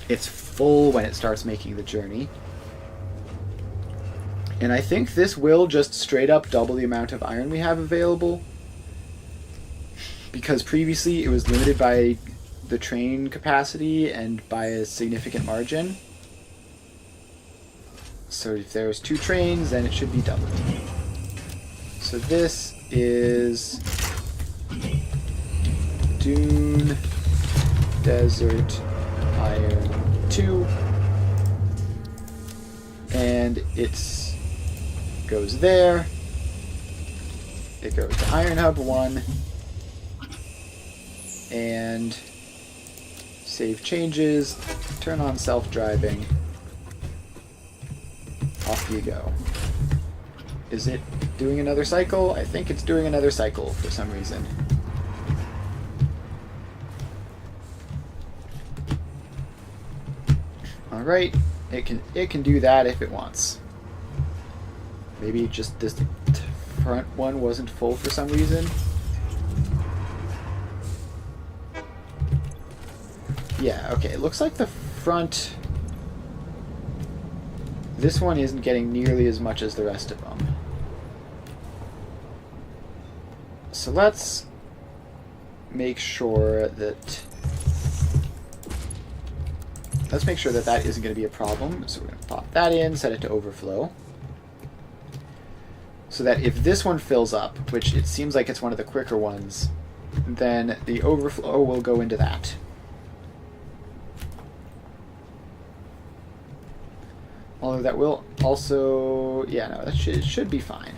it's full when it starts making the journey. And I think this will just straight up double the amount of iron we have available, because previously it was limited by the train capacity and by a significant margin. So if there's 2 trains, then it should be doubled. So this is Dune Desert Iron 2, and it goes there. It goes to Iron Hub 1, and save changes, turn on self-driving, off you go. Is it doing another cycle? I think it's doing another cycle for some reason. Alright, it can do that if it wants. Maybe just this front one wasn't full for some reason. Yeah, okay, it looks like the front... This one isn't getting nearly as much as the rest of them. So let's make sure that... Let's make sure that that isn't going to be a problem. So we're going to pop that in, set it to overflow. So that if this one fills up, which it seems like it's one of the quicker ones, then the overflow will go into that. Although that will also... Yeah, no, that should be fine.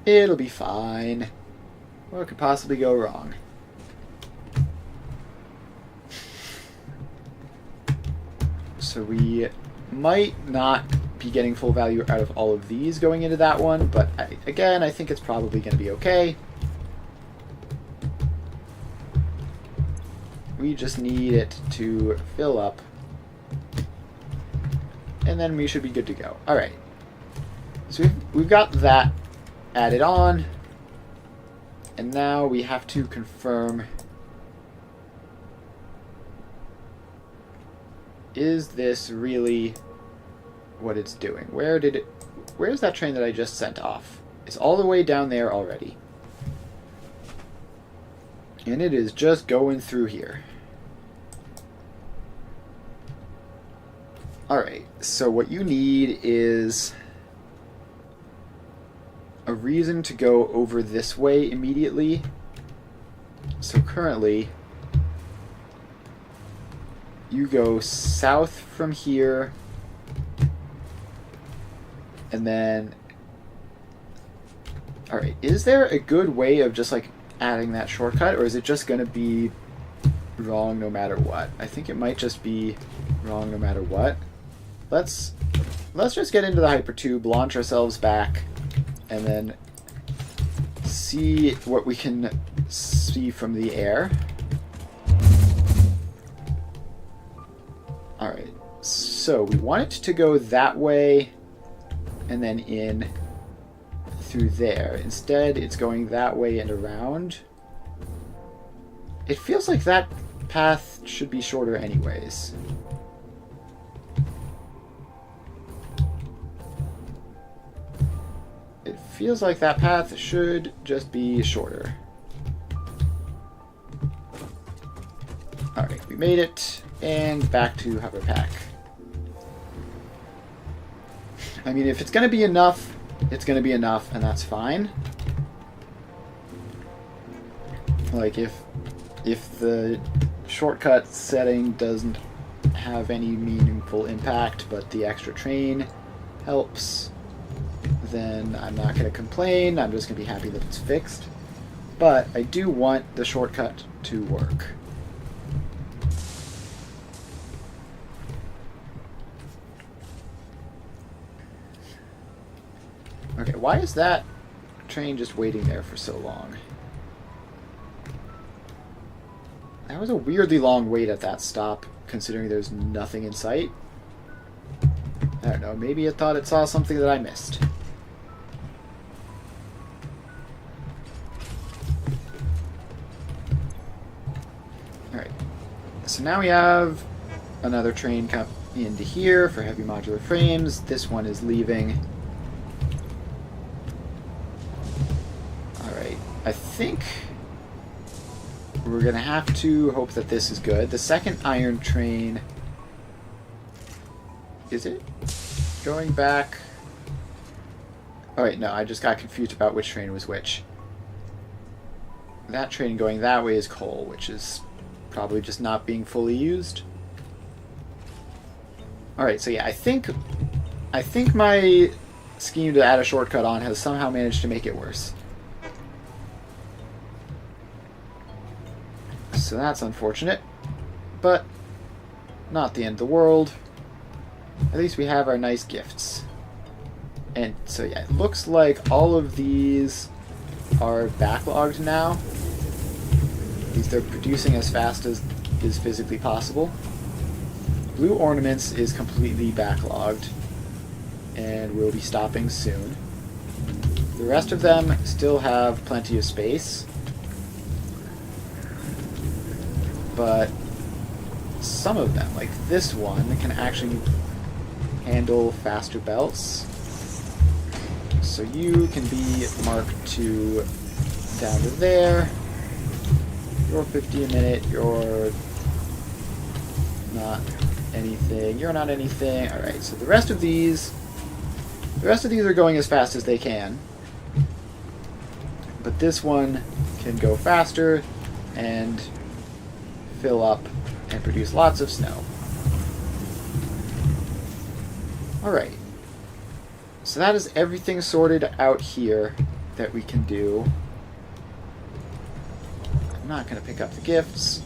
It'll be fine. What could possibly go wrong? So we might not be getting full value out of all of these going into that one, but again, I think it's probably going to be okay. We just need it to fill up, and then we should be good to go. Alright, so we've got that added on, and now we have to confirm, is this really what it's doing? Where's that train that I just sent off? It's all the way down there already. And it is just going through here. Alright, so what you need is a reason to go over this way immediately. So currently, you go south from here, and then Alright, is there a good way of just, like, adding that shortcut, or is it just going to be wrong no matter what? I think it might just be wrong no matter what. Let's just get into the hypertube, launch ourselves back, and then see what we can see from the air. Alright, so we want it to go that way and then in through there. Instead, it's going that way and around. It feels like that path should be shorter anyways. It feels like that path should just be shorter. Alright, we made it, and back to hover pack. I mean, if it's going to be enough, it's going to be enough, and that's fine. Like, if the shortcut setting doesn't have any meaningful impact, but the extra train helps, then I'm not going to complain. I'm just going to be happy that it's fixed. But I do want the shortcut to work. Okay, why is that train just waiting there for so long? That was a weirdly long wait at that stop, considering there's nothing in sight. I don't know, maybe it thought it saw something that I missed. Alright, so now we have another train come into here for heavy modular frames. This one is leaving. I think we're going to have to hope that this is good. The second iron train... Is it going back? Oh wait, no, I just got confused about which train was which. That train going that way is coal, which is probably just not being fully used. Alright, so yeah, I think my scheme to add a shortcut on has somehow managed to make it worse. So that's unfortunate, but not the end of the world. At least we have our nice gifts. And so yeah, it looks like all of these are backlogged now. At least they're producing as fast as is physically possible. Blue ornaments is completely backlogged and will be stopping soon. The rest of them still have plenty of space. But some of them, like this one, can actually handle faster belts. So you can be marked to down to there. You're 50 a minute, you're not anything, you're not anything. Alright, so the rest of these are going as fast as they can. But this one can go faster and fill up and produce lots of snow. Alright. So that is everything sorted out here that we can do. I'm not going to pick up the gifts.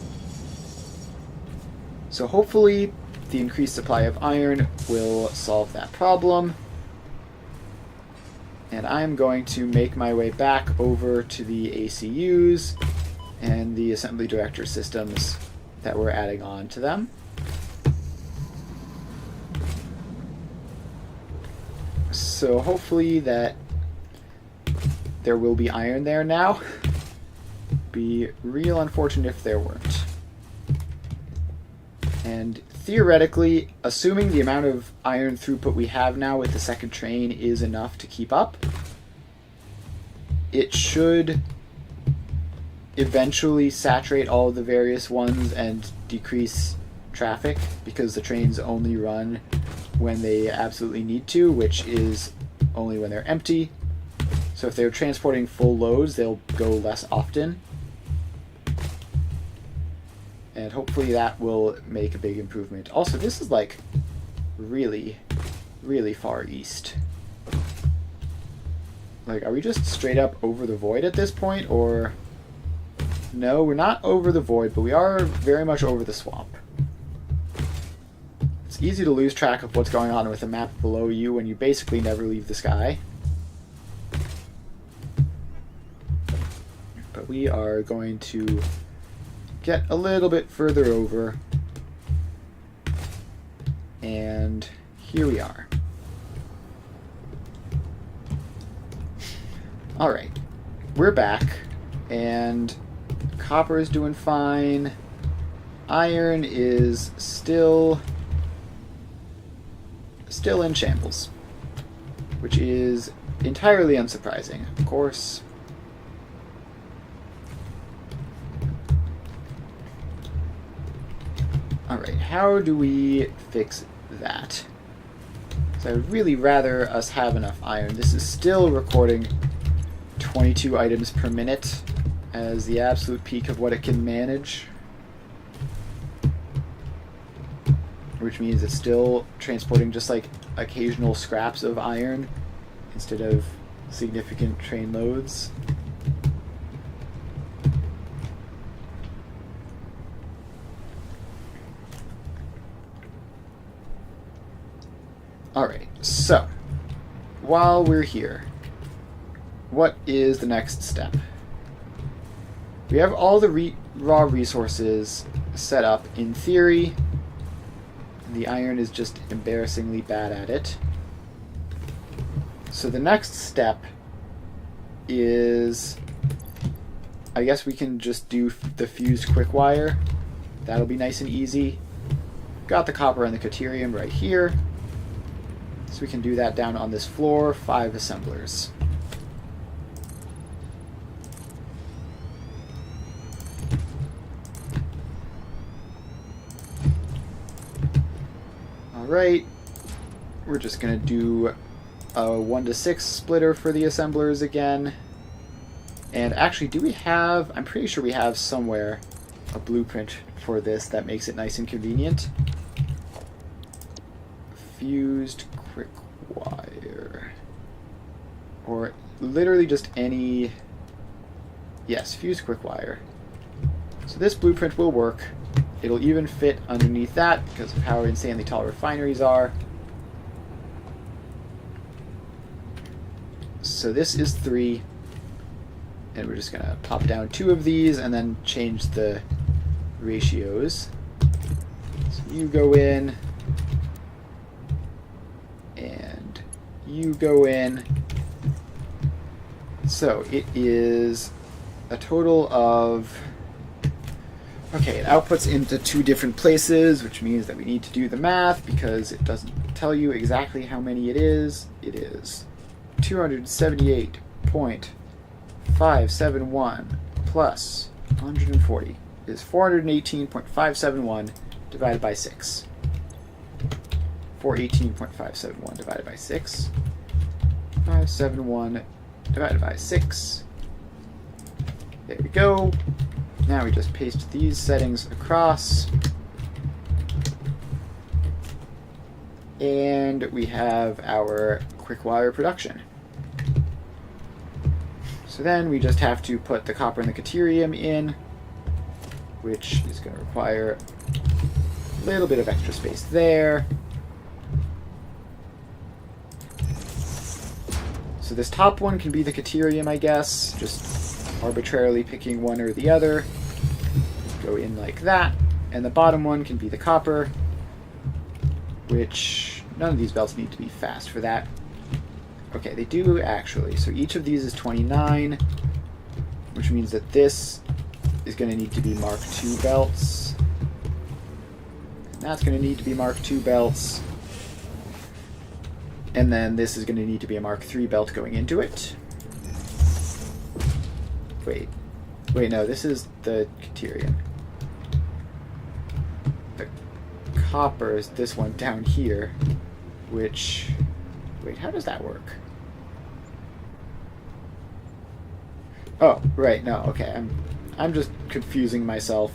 So hopefully the increased supply of iron will solve that problem. And I'm going to make my way back over to the ACUs and the assembly director systems that we're adding on to them. So hopefully that there will be iron there now. Be real unfortunate if there weren't. And theoretically, assuming the amount of iron throughput we have now with the second train is enough to keep up, it should eventually saturate all of the various ones and decrease traffic, because the trains only run when they absolutely need to, which is only when they're empty. So if they're transporting full loads, they'll go less often. And hopefully that will make a big improvement. Also, this is like really, really far east. Like, are we just straight up over the void at this point, or... No, we're not over the void, but we are very much over the swamp. It's easy to lose track of what's going on with the map below you when you basically never leave the sky. But we are going to get a little bit further over. And here we are. Alright, we're back, and copper is doing fine. Iron is still in shambles, which is entirely unsurprising, of course. Alright, how do we fix that? So I would really rather us have enough iron. This is still recording 22 items per minute as the absolute peak of what it can manage. Which means it's still transporting just like occasional scraps of iron instead of significant train loads. Alright, so while we're here, what is the next step? We have all the raw resources set up in theory. The iron is just embarrassingly bad at it. So the next step is, I guess we can just do the fused quick wire. That'll be nice and easy. Got the copper and the caterium right here. So we can do that down on this floor, 5 assemblers. Alright, we're just going to do a 1-to-6 splitter for the assemblers again. And actually, do we have, I'm pretty sure we have somewhere a blueprint for this that makes it nice and convenient. Fused quick wire. Or literally just any, yes, fused quick wire. So this blueprint will work. It'll even fit underneath that because of how insanely tall refineries are. So this is 3. And we're just going to pop down 2 of these and then change the ratios. So you go in. And you go in. So it is a total of... Okay, it outputs into 2 different places, which means that we need to do the math because it doesn't tell you exactly how many it is. It is 278.571 plus 140 is 418.571 divided by 6. 418.571 divided by 6. 571 divided by 6. There we go. Now we just paste these settings across. And we have our quick wire production. So then we just have to put the copper and the caterium in, which is going to require a little bit of extra space there. So this top one can be the caterium, I guess, just arbitrarily picking one or the other. Go in like that. And the bottom one can be the copper, which none of these belts need to be fast for that. Okay, they do actually. So each of these is 29, which means that this is going to need to be Mark II belts. And that's going to need to be Mark II belts. And then this is going to need to be a Mark III belt going into it. Wait, no, this is the caterium. The copper is this one down here, which... Wait, how does that work? Oh, right, no, okay, I'm just confusing myself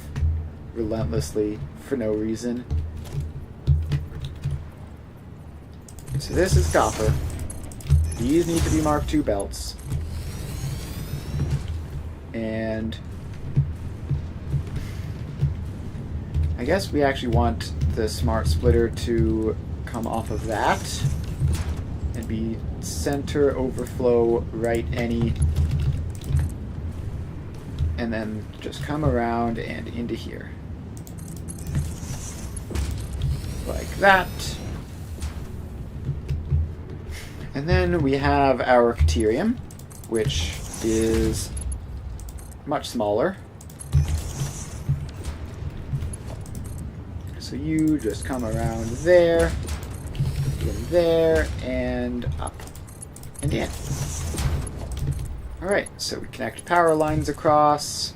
relentlessly for no reason. So this is copper. These need to be Mark II belts. And I guess we actually want the smart splitter to come off of that and be center overflow right any, and then just come around and into here. Like that. And then we have our Caterium, which is much smaller. So you just come around there, in there, and up, and in. Alright, so we connect power lines across.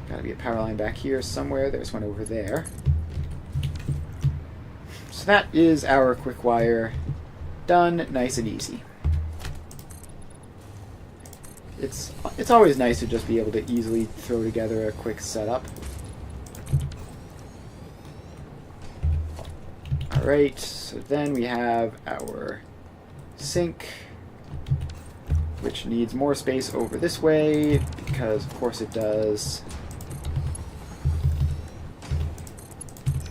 Gotta be a power line back here somewhere. There's one over there. So that is our quick wire done, nice and easy. It's always nice to just be able to easily throw together a quick setup. Alright, so then we have our sink, which needs more space over this way, because of course it does.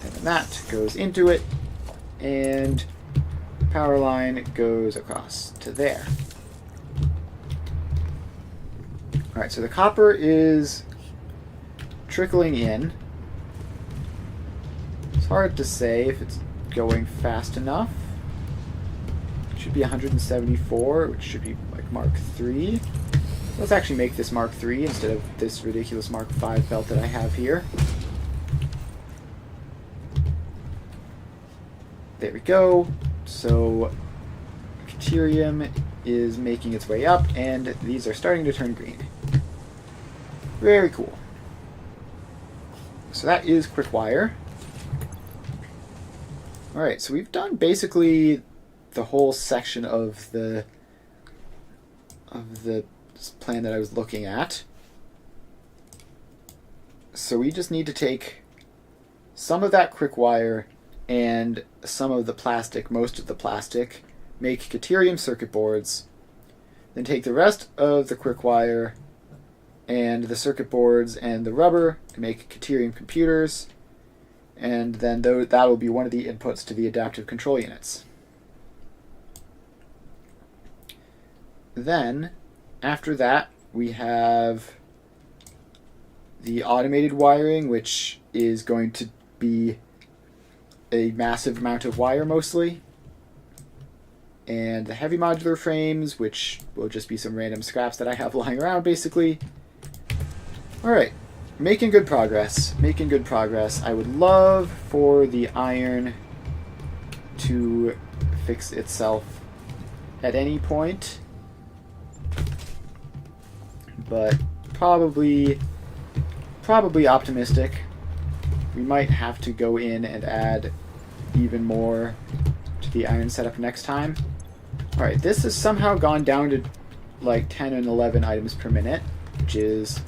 And then that goes into it, and power line goes across to there. Alright, so the copper is trickling in. It's hard to say if it's going fast enough. It should be 174, which should be like Mark III. Let's actually make this Mark III instead of this ridiculous Mark V belt that I have here. There we go. So Caterium is making its way up, and these are starting to turn green. Very cool. So that is quick wire. Alright, so we've done basically the whole section of the plan that I was looking at. So we just need to take some of that quick wire and some of the plastic, most of the plastic, make Caterium circuit boards, then take the rest of the quick wire and the circuit boards and the rubber to make Caterium computers, and then that will be one of the inputs to the adaptive control units. Then, after that, we have the automated wiring, which is going to be a massive amount of wire mostly, and the heavy modular frames, which will just be some random scraps that I have lying around basically. Alright, making good progress, making good progress. I would love for the iron to fix itself at any point, but probably optimistic. We might have to go in and add even more to the iron setup next time. Alright, this has somehow gone down to like 10 and 11 items per minute, which is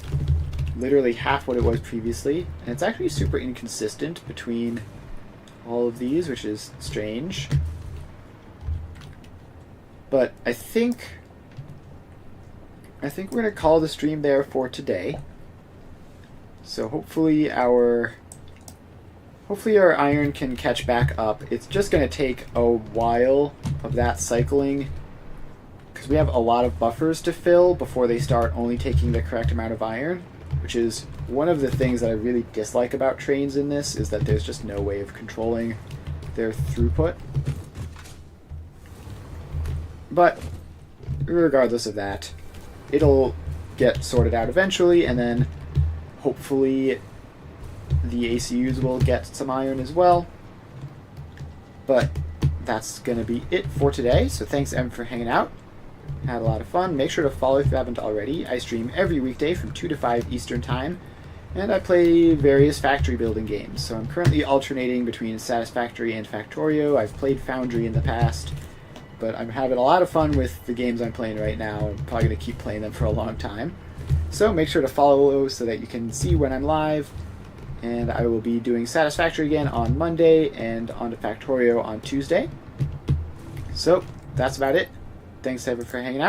literally half what it was previously, and it's actually super inconsistent between all of these, which is strange. But I think we're going to call the stream there for today. So hopefully our iron can catch back up. It's just going to take a while of that cycling, because we have a lot of buffers to fill before they start only taking the correct amount of iron, which is one of the things that I really dislike about trains in this, is that there's just no way of controlling their throughput. But regardless of that, it'll get sorted out eventually, and then hopefully the ACUs will get some iron as well. But that's going to be it for today, so thanks Em for hanging out. Had a lot of fun. Make sure to follow if you haven't already. I stream every weekday from 2 to 5 Eastern Time, and I play various factory building games. So I'm currently alternating between Satisfactory and Factorio. I've played Foundry in the past, but I'm having a lot of fun with the games I'm playing right now. I'm probably going to keep playing them for a long time. So make sure to follow so that you can see when I'm live, and I will be doing Satisfactory again on Monday and on to Factorio on Tuesday. So that's about it. Thanks, everyone, for hanging out.